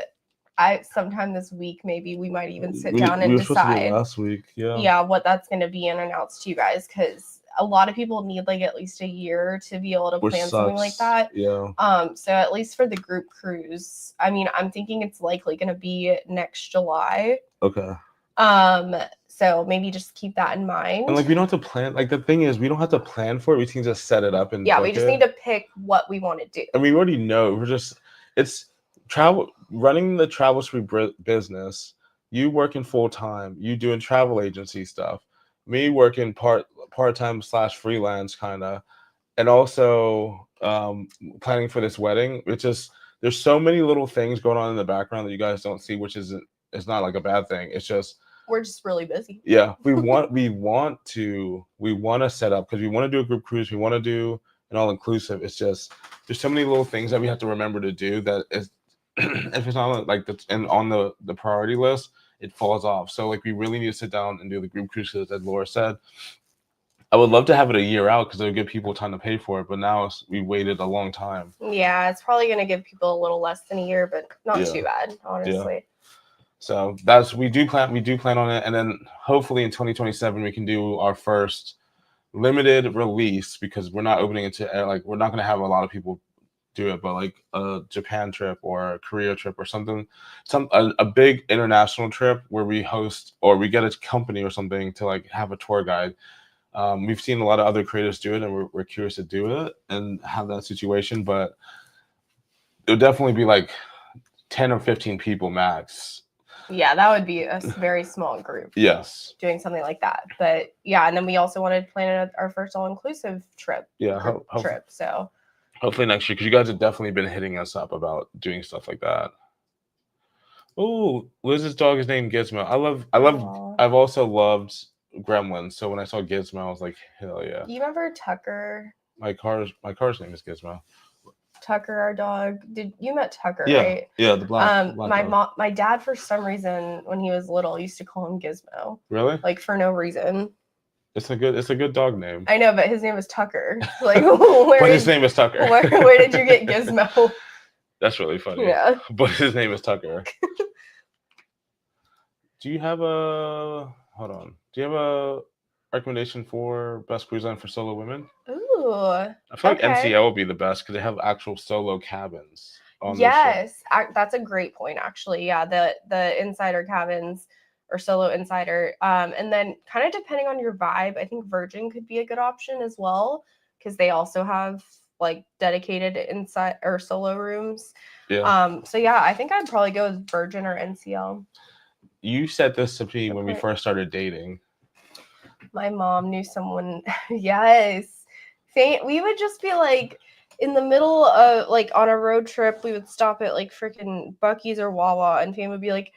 Speaker 2: sometime this week, maybe we might even sit down and decide.
Speaker 1: Last week,
Speaker 2: what that's going to be and announce to you guys, because a lot of people need like at least a year to be able to plan something like that.
Speaker 1: Yeah.
Speaker 2: So at least for the group cruise, I mean, I'm thinking it's likely going to be next July.
Speaker 1: Okay.
Speaker 2: So maybe just keep that in mind.
Speaker 1: And like we don't have to plan. Like the thing is, we don't have to plan for it. We can just set it up and
Speaker 2: we just need to pick what we want to do.
Speaker 1: And we already know. It's travel, running the Travel Street business. You working full time. You doing travel agency stuff. Me working part-time / freelance kind of, and also planning for this wedding. It's just there's so many little things going on in the background that you guys don't see, which it's not like a bad thing. It's just
Speaker 2: we're just really busy.
Speaker 1: Yeah, we want to set up because we want to do a group cruise. We want to do an all-inclusive. It's just there's so many little things that we have to remember to do that is if it's not like on the priority list, it falls off. So like we really need to sit down and do the group cruises, as Laura said. I would love to have it a year out because it would give people time to pay for it, but now we waited a long time.
Speaker 2: Yeah, it's probably going to give people a little less than a year, but not too bad, honestly.
Speaker 1: Yeah. So we do plan on it, and then hopefully in 2027 we can do our first limited release, because we're not opening it to we're not going to have a lot of people do it, but like a Japan trip or a Korea trip or something, a big international trip where we host or we get a company or something to like have a tour guide. We've seen a lot of other creators do it, and we're curious to do it and have that situation, but it would definitely be like 10 or 15 people max.
Speaker 2: Yeah, that would be a very small group.
Speaker 1: Yes.
Speaker 2: Doing something like that. But yeah, and then we also wanted to plan our first all-inclusive trip.
Speaker 1: Yeah.
Speaker 2: Trip. So
Speaker 1: Hopefully next year, because you guys have definitely been hitting us up about doing stuff like that. Oh, Liz's dog is named Gizmo.
Speaker 2: Aww.
Speaker 1: I've also loved Gremlins. So when I saw Gizmo, I was like, hell yeah.
Speaker 2: Do you remember Tucker?
Speaker 1: My car's name is Gizmo.
Speaker 2: Tucker, our dog. Did you met Tucker,
Speaker 1: Yeah,
Speaker 2: right?
Speaker 1: yeah, the black
Speaker 2: My dad, for some reason, when he was little, used to call him Gizmo.
Speaker 1: Really?
Speaker 2: Like for no reason.
Speaker 1: It's a good dog name.
Speaker 2: I know, but his name is Tucker. Like,
Speaker 1: his name is Tucker.
Speaker 2: Where did you get Gizmo?
Speaker 1: That's really funny.
Speaker 2: Yeah.
Speaker 1: But his name is Tucker. Do you have a recommendation for best cruise line for solo women?
Speaker 2: Ooh.
Speaker 1: I feel like NCL would be the best because they have actual solo cabins.
Speaker 2: Yes, that's a great point, actually. Yeah, the insider cabins or solo insider. And then kind of depending on your vibe, I think Virgin could be a good option as well because they also have like dedicated inside or solo rooms.
Speaker 1: Yeah.
Speaker 2: So yeah, I think I'd probably go with Virgin or NCL.
Speaker 1: You said this to me when we first started dating.
Speaker 2: My mom knew someone. Yes. We would just be like in the middle of like on a road trip, we would stop at like freaking Buc-ee's or Wawa, and Fame would be like,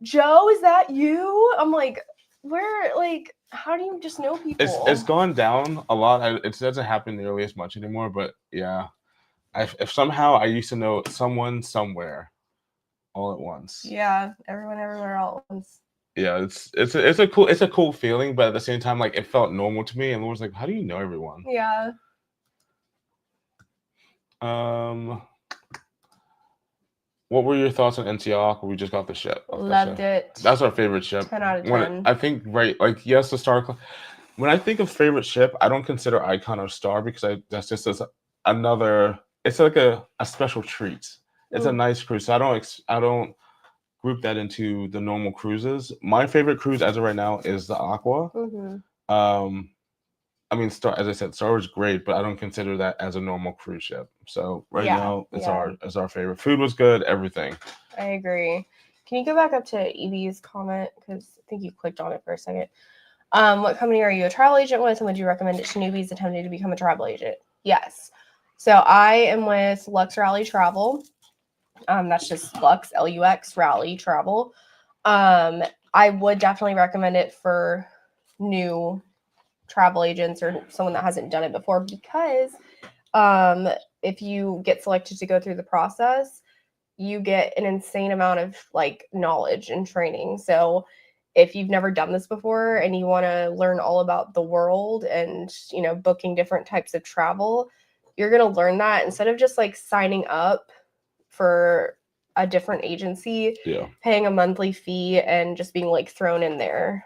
Speaker 2: Joe, is that you? I'm like, where, like, how do you just know people?
Speaker 1: It's gone down a lot. It doesn't happen nearly as much anymore, but yeah. If somehow I used to know someone somewhere all at once.
Speaker 2: Yeah, everyone everywhere all at once.
Speaker 1: Yeah, it's a cool feeling, but at the same time, like it felt normal to me, and Laura's like, "How do you know everyone?"
Speaker 2: Yeah.
Speaker 1: What were your thoughts on NCL? We just got the ship.
Speaker 2: Loved it.
Speaker 1: That's our favorite ship.
Speaker 2: 10 out of 10.
Speaker 1: I think yes, the Star. When I think of favorite ship, I don't consider Icon or Star because that's just another. It's like a special treat. It's a nice cruise. So I don't group that into the normal cruises. My favorite cruise as of right now is the Aqua. Mm-hmm. I mean, as I said, Star was great, but I don't consider that as a normal cruise ship. So now, it's our favorite. Food was good, everything.
Speaker 2: I agree. Can you go back up to Evie's comment because I think you clicked on it for a second. What company are you a travel agent with, and would you recommend it to newbies attempting to become a travel agent? Yes. So I am with Lux Rally Travel. That's just Lux, Lux, Rally Travel. I would definitely recommend it for new travel agents or someone that hasn't done it before because if you get selected to go through the process, you get an insane amount of like knowledge and training. So if you've never done this before and you want to learn all about the world and, booking different types of travel, you're going to learn that instead of just like signing up for a different agency, paying a monthly fee and just being like thrown in there.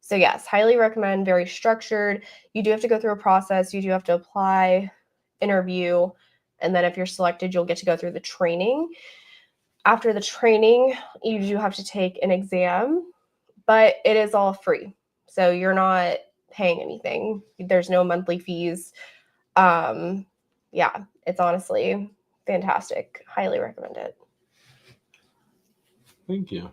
Speaker 2: So yes, highly recommend, very structured. You do have to go through a process. You do have to apply, interview, and then if you're selected, you'll get to go through the training. After the training, you do have to take an exam, but it is all free. So you're not paying anything. There's no monthly fees. Yeah, it's honestly fantastic. Highly recommend it.
Speaker 1: Thank you.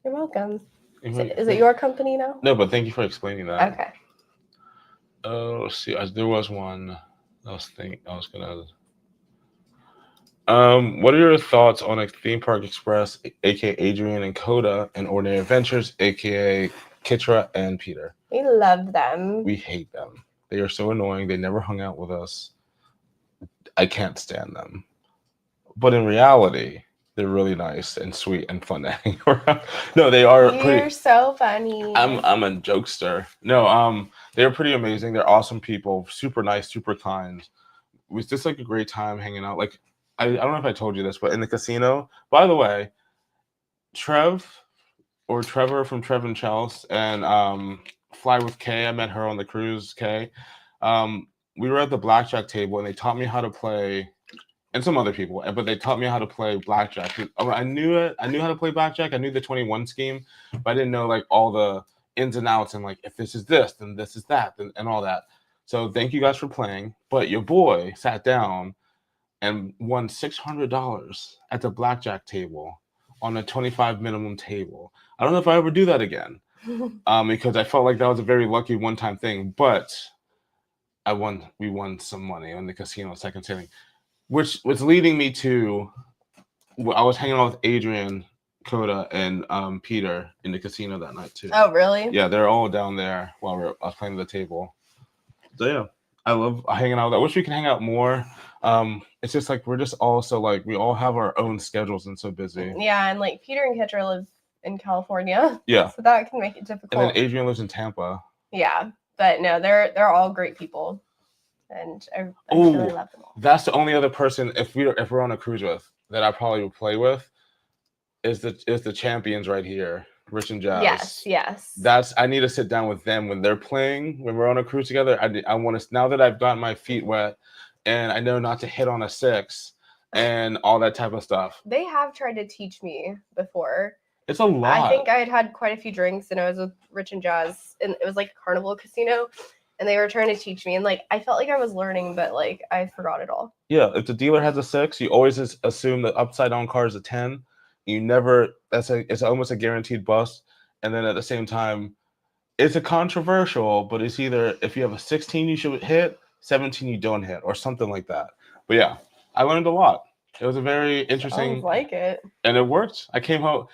Speaker 2: You're welcome. Is it your company now?
Speaker 1: No, but thank you for explaining that.
Speaker 2: Okay.
Speaker 1: Let's see. There was one. I was gonna. What are your thoughts on a theme park express, aka Adrian and Coda, and Ordinary Adventures, aka Kitra and Peter?
Speaker 2: We love them.
Speaker 1: We hate them. They are so annoying. They never hung out with us. I can't stand them. But in reality, they're really nice and sweet and fun to hang around. No, they are.
Speaker 2: You're so funny.
Speaker 1: I'm a jokester. No, they're pretty amazing. They're awesome people. Super nice, super kind. It was just like a great time hanging out. Like I don't know if I told you this, but in the casino. By the way, Trevor from Trev and Chelsea and Fly with Kay. I met her on the cruise. Kay. We were at the blackjack table and they taught me how to play. And some other people, but they taught me how to play blackjack. I knew it. I knew how to play blackjack. I knew the 21 scheme, but I didn't know like all the ins and outs and like if this is this, then this is that, and all that. So thank you guys for playing. But your boy sat down and won $600 at the blackjack table on a 25 minimum table. I don't know if I ever do that again, because I felt like that was a very lucky one-time thing. But we won some money on the casino second sailing, which was leading me to. I was hanging out with Adrian, Coda, and Peter in the casino that night too.
Speaker 2: Oh, really?
Speaker 1: Yeah, they're all down there while I was playing the table. So yeah, I love hanging out. I wish we could hang out more. It's just like we're just all so like we all have our own schedules and so busy.
Speaker 2: Yeah, and like Peter and Kitra live in California.
Speaker 1: Yeah.
Speaker 2: So that can make it difficult.
Speaker 1: And then Adrian lives in Tampa.
Speaker 2: Yeah, but no, they're all great people, and I really love them all.
Speaker 1: That's the only other person if we're on a cruise with that I probably would play with is the champions right here, Rich and Jazz.
Speaker 2: Yes.
Speaker 1: I need to sit down with them when they're playing, when we're on a cruise together. I want to, now that I've gotten my feet wet and I know not to hit on a 6 and all that type of stuff.
Speaker 2: They have tried to teach me before.
Speaker 1: It's a lot.
Speaker 2: I think I had quite a few drinks and I was with Rich and Jazz and it was like a carnival casino and they were trying to teach me and like I felt like I was learning but like I forgot it all.
Speaker 1: Yeah, if the dealer has a 6, you always assume the upside down card is a 10. You never, it's almost a guaranteed bust. And then at the same time, it's a controversial, but it's either if you have a 16 you should hit, 17 you don't hit, or something like that. But yeah, I learned a lot. It was a very interesting.
Speaker 2: Sounds like it.
Speaker 1: And it worked. I came home.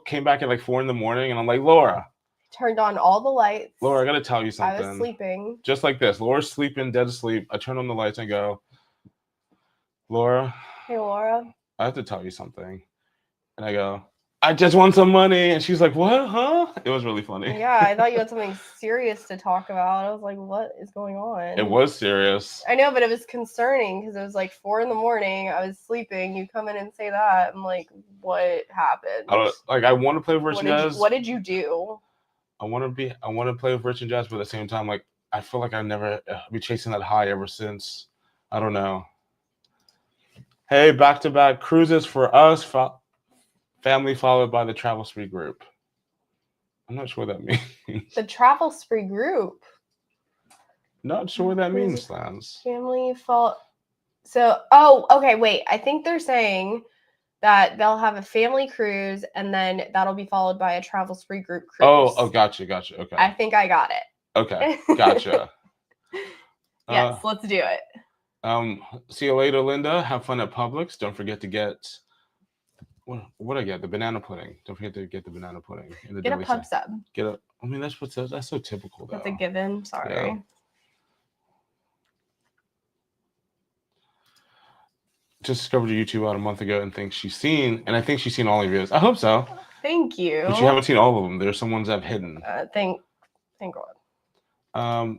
Speaker 1: Came back at like 4 a.m. and I'm like, Laura.
Speaker 2: Turned on all the lights.
Speaker 1: Laura, I gotta tell you something.
Speaker 2: I was sleeping.
Speaker 1: Just like this. Laura's sleeping, dead asleep. I turn on the lights and go, Laura.
Speaker 2: Hey, Laura.
Speaker 1: I have to tell you something. And I go, I just want some money. And she's like, what? Huh? It was really funny.
Speaker 2: Yeah, I thought you had something serious to talk about. I was like, what is going on?
Speaker 1: It was serious.
Speaker 2: I know, but it was concerning because it was like 4 a.m. I was sleeping. You come in and say that. I'm like, what happened?
Speaker 1: I want to play with Rich and Jazz.
Speaker 2: What did you do?
Speaker 1: I want to play with Rich and Jazz, but at the same time, like, I feel like I never be chasing that high ever since. I don't know. Hey, back-to-back cruises for us. Family followed by the Travel Spree group. I'm not sure what that means.
Speaker 2: The Travel Spree group.
Speaker 1: Not sure what that means, Lance.
Speaker 2: Family So, okay, wait. I think they're saying that they'll have a family cruise and then that'll be followed by a Travel Spree group cruise.
Speaker 1: Oh, gotcha. Okay.
Speaker 2: I think I got it.
Speaker 1: Okay, gotcha.
Speaker 2: Yes, let's do it.
Speaker 1: See you later, Linda. Have fun at Publix. Don't forget to get what I get, the banana pudding. Don't forget to get the banana pudding.
Speaker 2: Get a pub sub.
Speaker 1: I mean, that's so typical though.
Speaker 2: That's a given. Sorry. Yeah.
Speaker 1: Just discovered your YouTube about a month ago and I think she's seen all your videos. I hope so.
Speaker 2: Thank you.
Speaker 1: But you haven't seen all of them. There's some ones I've hidden.
Speaker 2: Thank God.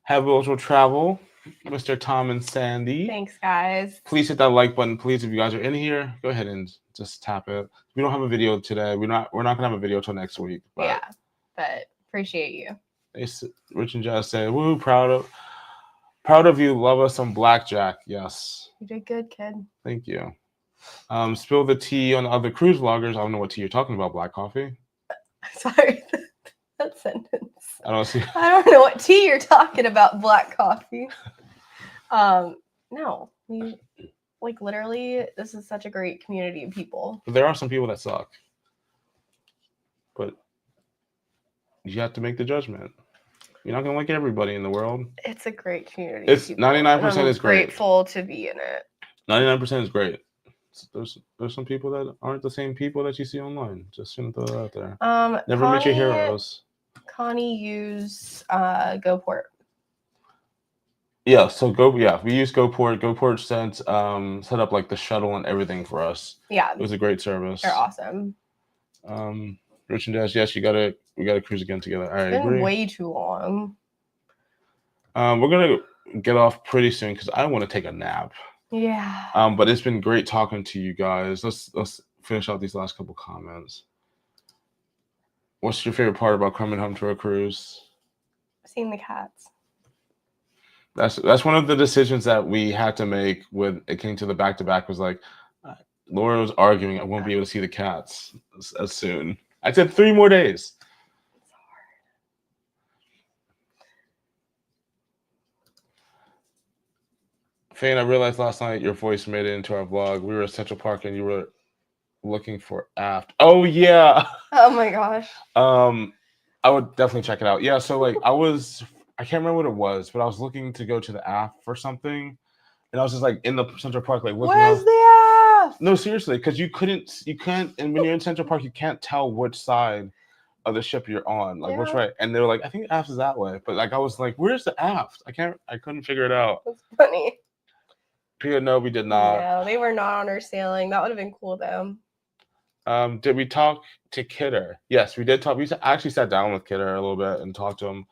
Speaker 1: Have virtual travel, Mr. Tom and Sandy.
Speaker 2: Thanks, guys.
Speaker 1: Please hit that like button, please. If you guys are in here, go ahead and just tap it. We don't have a video today. We're not gonna have a video till next week.
Speaker 2: But appreciate you.
Speaker 1: Rich and Jazz say, "Woo, proud of you. Love us some blackjack." Yes.
Speaker 2: You did good, kid.
Speaker 1: Thank you. Spill the tea on other cruise vloggers. I don't know what tea you're talking about. Black coffee.
Speaker 2: Sorry, that sentence.
Speaker 1: I
Speaker 2: don't know what tea you're talking about. Black coffee. No, like literally, this is such a great community of people.
Speaker 1: But there are some people that suck. But you have to make the judgment. You're not gonna like everybody in the world.
Speaker 2: It's a great community.
Speaker 1: It's 99% is great.
Speaker 2: Grateful to be in it.
Speaker 1: 99% is great. There's some people that aren't the same people that you see online. Just shouldn't throw that out there. Never meet your heroes.
Speaker 2: Connie used GoPort.
Speaker 1: Yeah, so we use GoPort. GoPort set up like the shuttle and everything for us.
Speaker 2: Yeah.
Speaker 1: It was a great service.
Speaker 2: They're awesome.
Speaker 1: Rich and Dash, yes, we gotta cruise again together.
Speaker 2: It's been way too long.
Speaker 1: We're gonna get off pretty soon because I want to take a nap.
Speaker 2: Yeah.
Speaker 1: But it's been great talking to you guys. Let's finish out these last couple comments. What's your favorite part about coming home to a cruise?
Speaker 2: Seeing the cats.
Speaker 1: That's one of the decisions that we had to make when it came to the back-to-back was like, Laura was arguing I won't be able to see the cats as soon. I said 3 more days.
Speaker 2: It's hard.
Speaker 1: Fane, I realized last night your voice made it into our vlog. We were at Central Park and you were looking for aft. Oh yeah.
Speaker 2: Oh my gosh.
Speaker 1: I would definitely check it out. Yeah, so like I I can't remember what it was, but I was looking to go to the app for something, and I was just like in the Central Park, like looking.
Speaker 2: Where's the app?
Speaker 1: No, seriously, because you can't, and when you're in Central Park, you can't tell which side of the ship you're on, like which way. And they were like, I think the aft is that way, but like I was like, where's the aft? I couldn't figure it out.
Speaker 2: That's funny.
Speaker 1: Pia, no, we did not.
Speaker 2: No, they were not on our sailing. That would have been cool though.
Speaker 1: Did we talk to Kidder? Yes, we did talk. We actually sat down with Kidder a little bit and talked to him.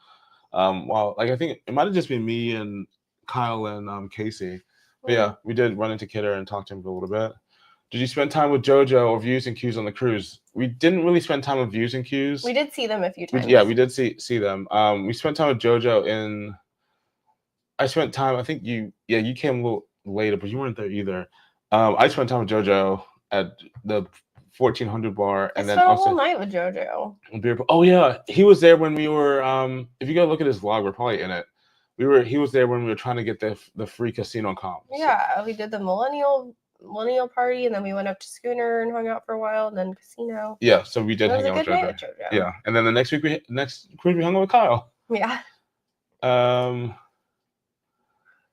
Speaker 1: Well, like I think it might have just been me and Kyle and Casey. But yeah, we did run into Kidder and talk to him for a little bit. Did you spend time with JoJo or Views and Q's on the cruise? We didn't really spend time with Views and Q's.
Speaker 2: We did see them a few times.
Speaker 1: We did see them. We spent time with JoJo I spent time, I think you came a little later, but you weren't there either. I spent time with JoJo at the 1400 bar, and
Speaker 2: I spent a whole night with JoJo.
Speaker 1: Oh yeah, he was there when we were. If you go look at his vlog, we're probably in it. He was there when we were trying to get the free casino comps.
Speaker 2: Yeah, we did the millennial party, and then we went up to Schooner and hung out for a while, and then casino.
Speaker 1: Yeah, so we did hang out with JoJo. Yeah, and then the next cruise we hung out with Kyle.
Speaker 2: Yeah.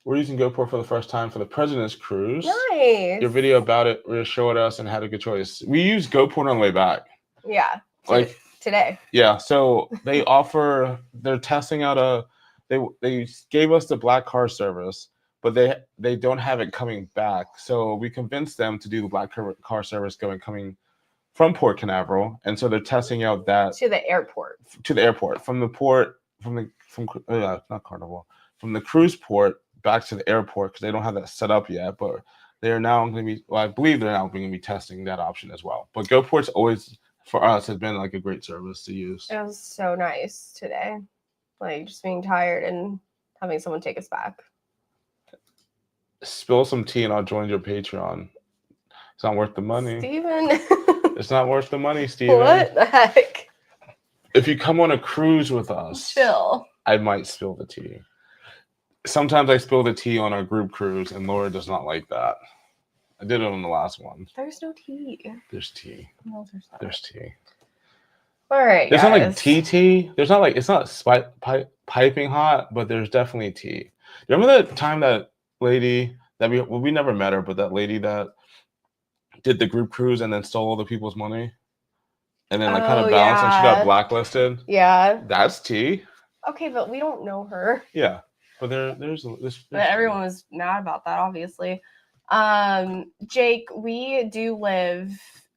Speaker 1: We're using GoPro for the first time for the President's Cruise.
Speaker 2: Nice.
Speaker 1: Your video about it really showed us and had a good choice. We used GoPro on the way back.
Speaker 2: Yeah.
Speaker 1: Like
Speaker 2: today.
Speaker 1: Yeah. So they're testing out they gave us the black car service, but they don't have it coming back. So we convinced them to do the black car service coming from Port Canaveral. And so they're testing out that
Speaker 2: to the airport.
Speaker 1: From not Carnival. From the cruise port back to the airport, because they don't have that set up yet, but they are now going to be, I believe they're now going to be testing that option as well. But GoPort's always, for us, has been like a great service to use. It
Speaker 2: was so nice today. Like just being tired and having someone take us back.
Speaker 1: Spill some tea and I'll join your Patreon. It's not worth the money.
Speaker 2: Steven.
Speaker 1: It's not worth the money, Steven.
Speaker 2: What the heck?
Speaker 1: If you come on a cruise with us,
Speaker 2: chill.
Speaker 1: I might spill the tea. Sometimes I spill the tea on our group cruise, and Laura does not like that. I did it on the last one.
Speaker 2: There's no tea.
Speaker 1: There's tea.
Speaker 2: No, there's not.
Speaker 1: There's tea.
Speaker 2: All right,
Speaker 1: there's not like tea. There's not like, it's not piping hot, but there's definitely tea. You remember that time that lady that we never met her, but that lady that did the group cruise and then stole all the people's money, and then like kind of bounced and she got blacklisted?
Speaker 2: Yeah.
Speaker 1: That's tea.
Speaker 2: Okay, but we don't know her.
Speaker 1: Yeah. But there's
Speaker 2: but everyone was mad about that, obviously. Jake, we do live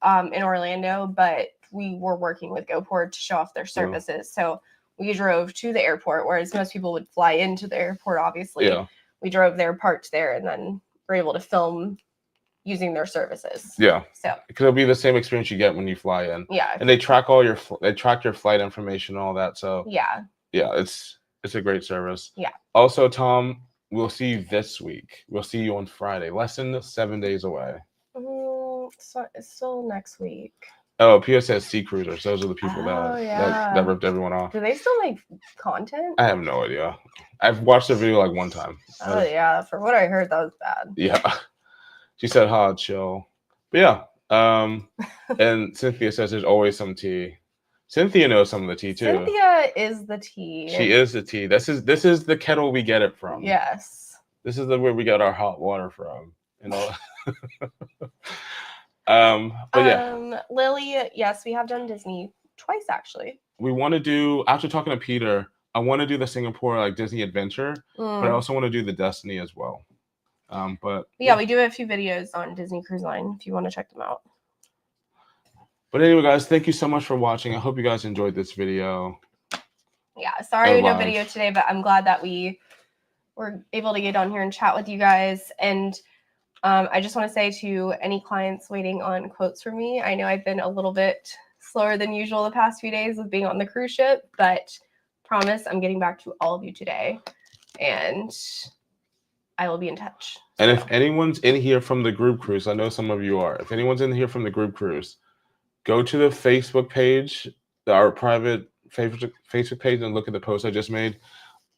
Speaker 2: in Orlando, but we were working with GoPort to show off their services. So we drove to the airport, whereas most people would fly into the airport, obviously. Yeah. We drove there, parked there, and then were able to film using their services.
Speaker 1: Yeah.
Speaker 2: So
Speaker 1: because it'll be the same experience you get when you fly in.
Speaker 2: Yeah.
Speaker 1: And they track your flight information and all that. So
Speaker 2: yeah.
Speaker 1: Yeah, it's a great service.
Speaker 2: Yeah.
Speaker 1: Also, Tom, we'll see you this week. We'll see you on Friday, less than 7 days away.
Speaker 2: So it's still next week.
Speaker 1: Oh, PSS Sea Cruisers. Those are the people that ripped everyone off.
Speaker 2: Do they still make content?
Speaker 1: I have no idea. I've watched the video like one time.
Speaker 2: Oh, yeah. For what I heard, that was bad.
Speaker 1: Yeah. She said, chill. But yeah. And Cynthia says there's always some tea. Cynthia knows some of the tea too.
Speaker 2: Cynthia is the tea.
Speaker 1: She is the tea. This is the kettle we get it from.
Speaker 2: Yes.
Speaker 1: This is where we get our hot water from. You know. But yeah.
Speaker 2: Lily, yes, we have done Disney twice actually.
Speaker 1: We want to do, after talking to Peter, I want to do the Singapore like Disney Adventure, but I also want to do the Destiny as well. But
Speaker 2: yeah, we do a few videos on Disney Cruise Line if you want to check them out.
Speaker 1: But anyway, guys, thank you so much for watching. I hope you guys enjoyed this video.
Speaker 2: Yeah, sorry no video today, but I'm glad that we were able to get on here and chat with you guys. And I just want to say to any clients waiting on quotes from me, I know I've been a little bit slower than usual the past few days with being on the cruise ship, but promise I'm getting back to all of you today. And I will be in touch.
Speaker 1: And if anyone's in here from the group cruise, I know some of you are. If anyone's in here from the group cruise, go to the Facebook page, our private Facebook page, and look at the post I just made.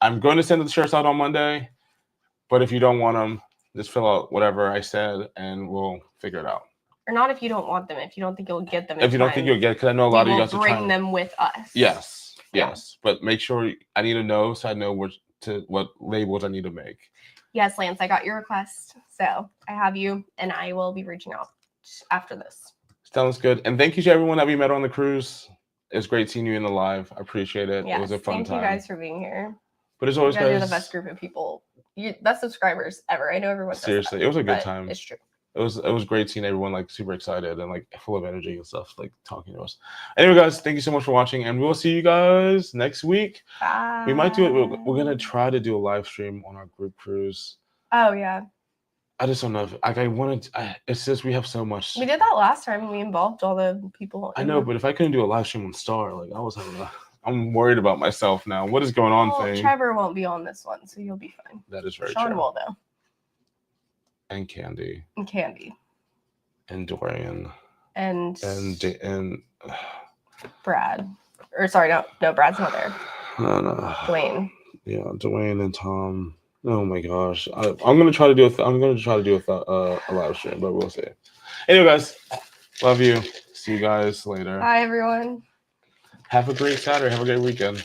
Speaker 1: I'm going to send the shirts out on Monday, but if you don't want them, just fill out whatever I said, and we'll figure it out.
Speaker 2: Or not if you don't want them. If you don't think you'll get them.
Speaker 1: If you don't think you'll get, because I know a lot of you guys
Speaker 2: will bring them with us.
Speaker 1: Yes. Yes, but make sure I need to know so I know what labels I need to make.
Speaker 2: Yes, Lance, I got your request. So I have you, and I will be reaching out after this.
Speaker 1: Sounds good. And thank you to everyone that we met on the cruise. It was great seeing you in the live. I appreciate it.
Speaker 2: Yes,
Speaker 1: it was a fun time.
Speaker 2: Thank you guys for being here.
Speaker 1: But as always,
Speaker 2: you guys are the best group of people. Best subscribers ever. I know everyone says
Speaker 1: seriously,
Speaker 2: that,
Speaker 1: it was a good time.
Speaker 2: It's true.
Speaker 1: It was great seeing everyone like super excited and like full of energy and stuff, like talking to us. Anyway, guys, thank you so much for watching, and we'll see you guys next week.
Speaker 2: Bye.
Speaker 1: We might do it. We're gonna try to do a live stream on our group cruise.
Speaker 2: Oh yeah.
Speaker 1: I just don't know if I wanted. It's just we have so much.
Speaker 2: We did that last time. We involved all the people.
Speaker 1: I know, but if I couldn't do a live stream on Star, like I was having I'm worried about myself now. What is going on, thing?
Speaker 2: Trevor won't be on this one, so you'll be fine.
Speaker 1: That is very
Speaker 2: Sean
Speaker 1: true.
Speaker 2: will though.
Speaker 1: And Candy.
Speaker 2: And Candy.
Speaker 1: And Dorian.
Speaker 2: And
Speaker 1: Brad.
Speaker 2: Or sorry, no, Brad's not there.
Speaker 1: No.
Speaker 2: Dwayne.
Speaker 1: Yeah, Dwayne and Tom. Oh my gosh, I'm gonna try to do a live stream, but we'll see. Anyway, guys, love you. See you guys later.
Speaker 2: Bye, everyone.
Speaker 1: Have a great Saturday. Have a great weekend.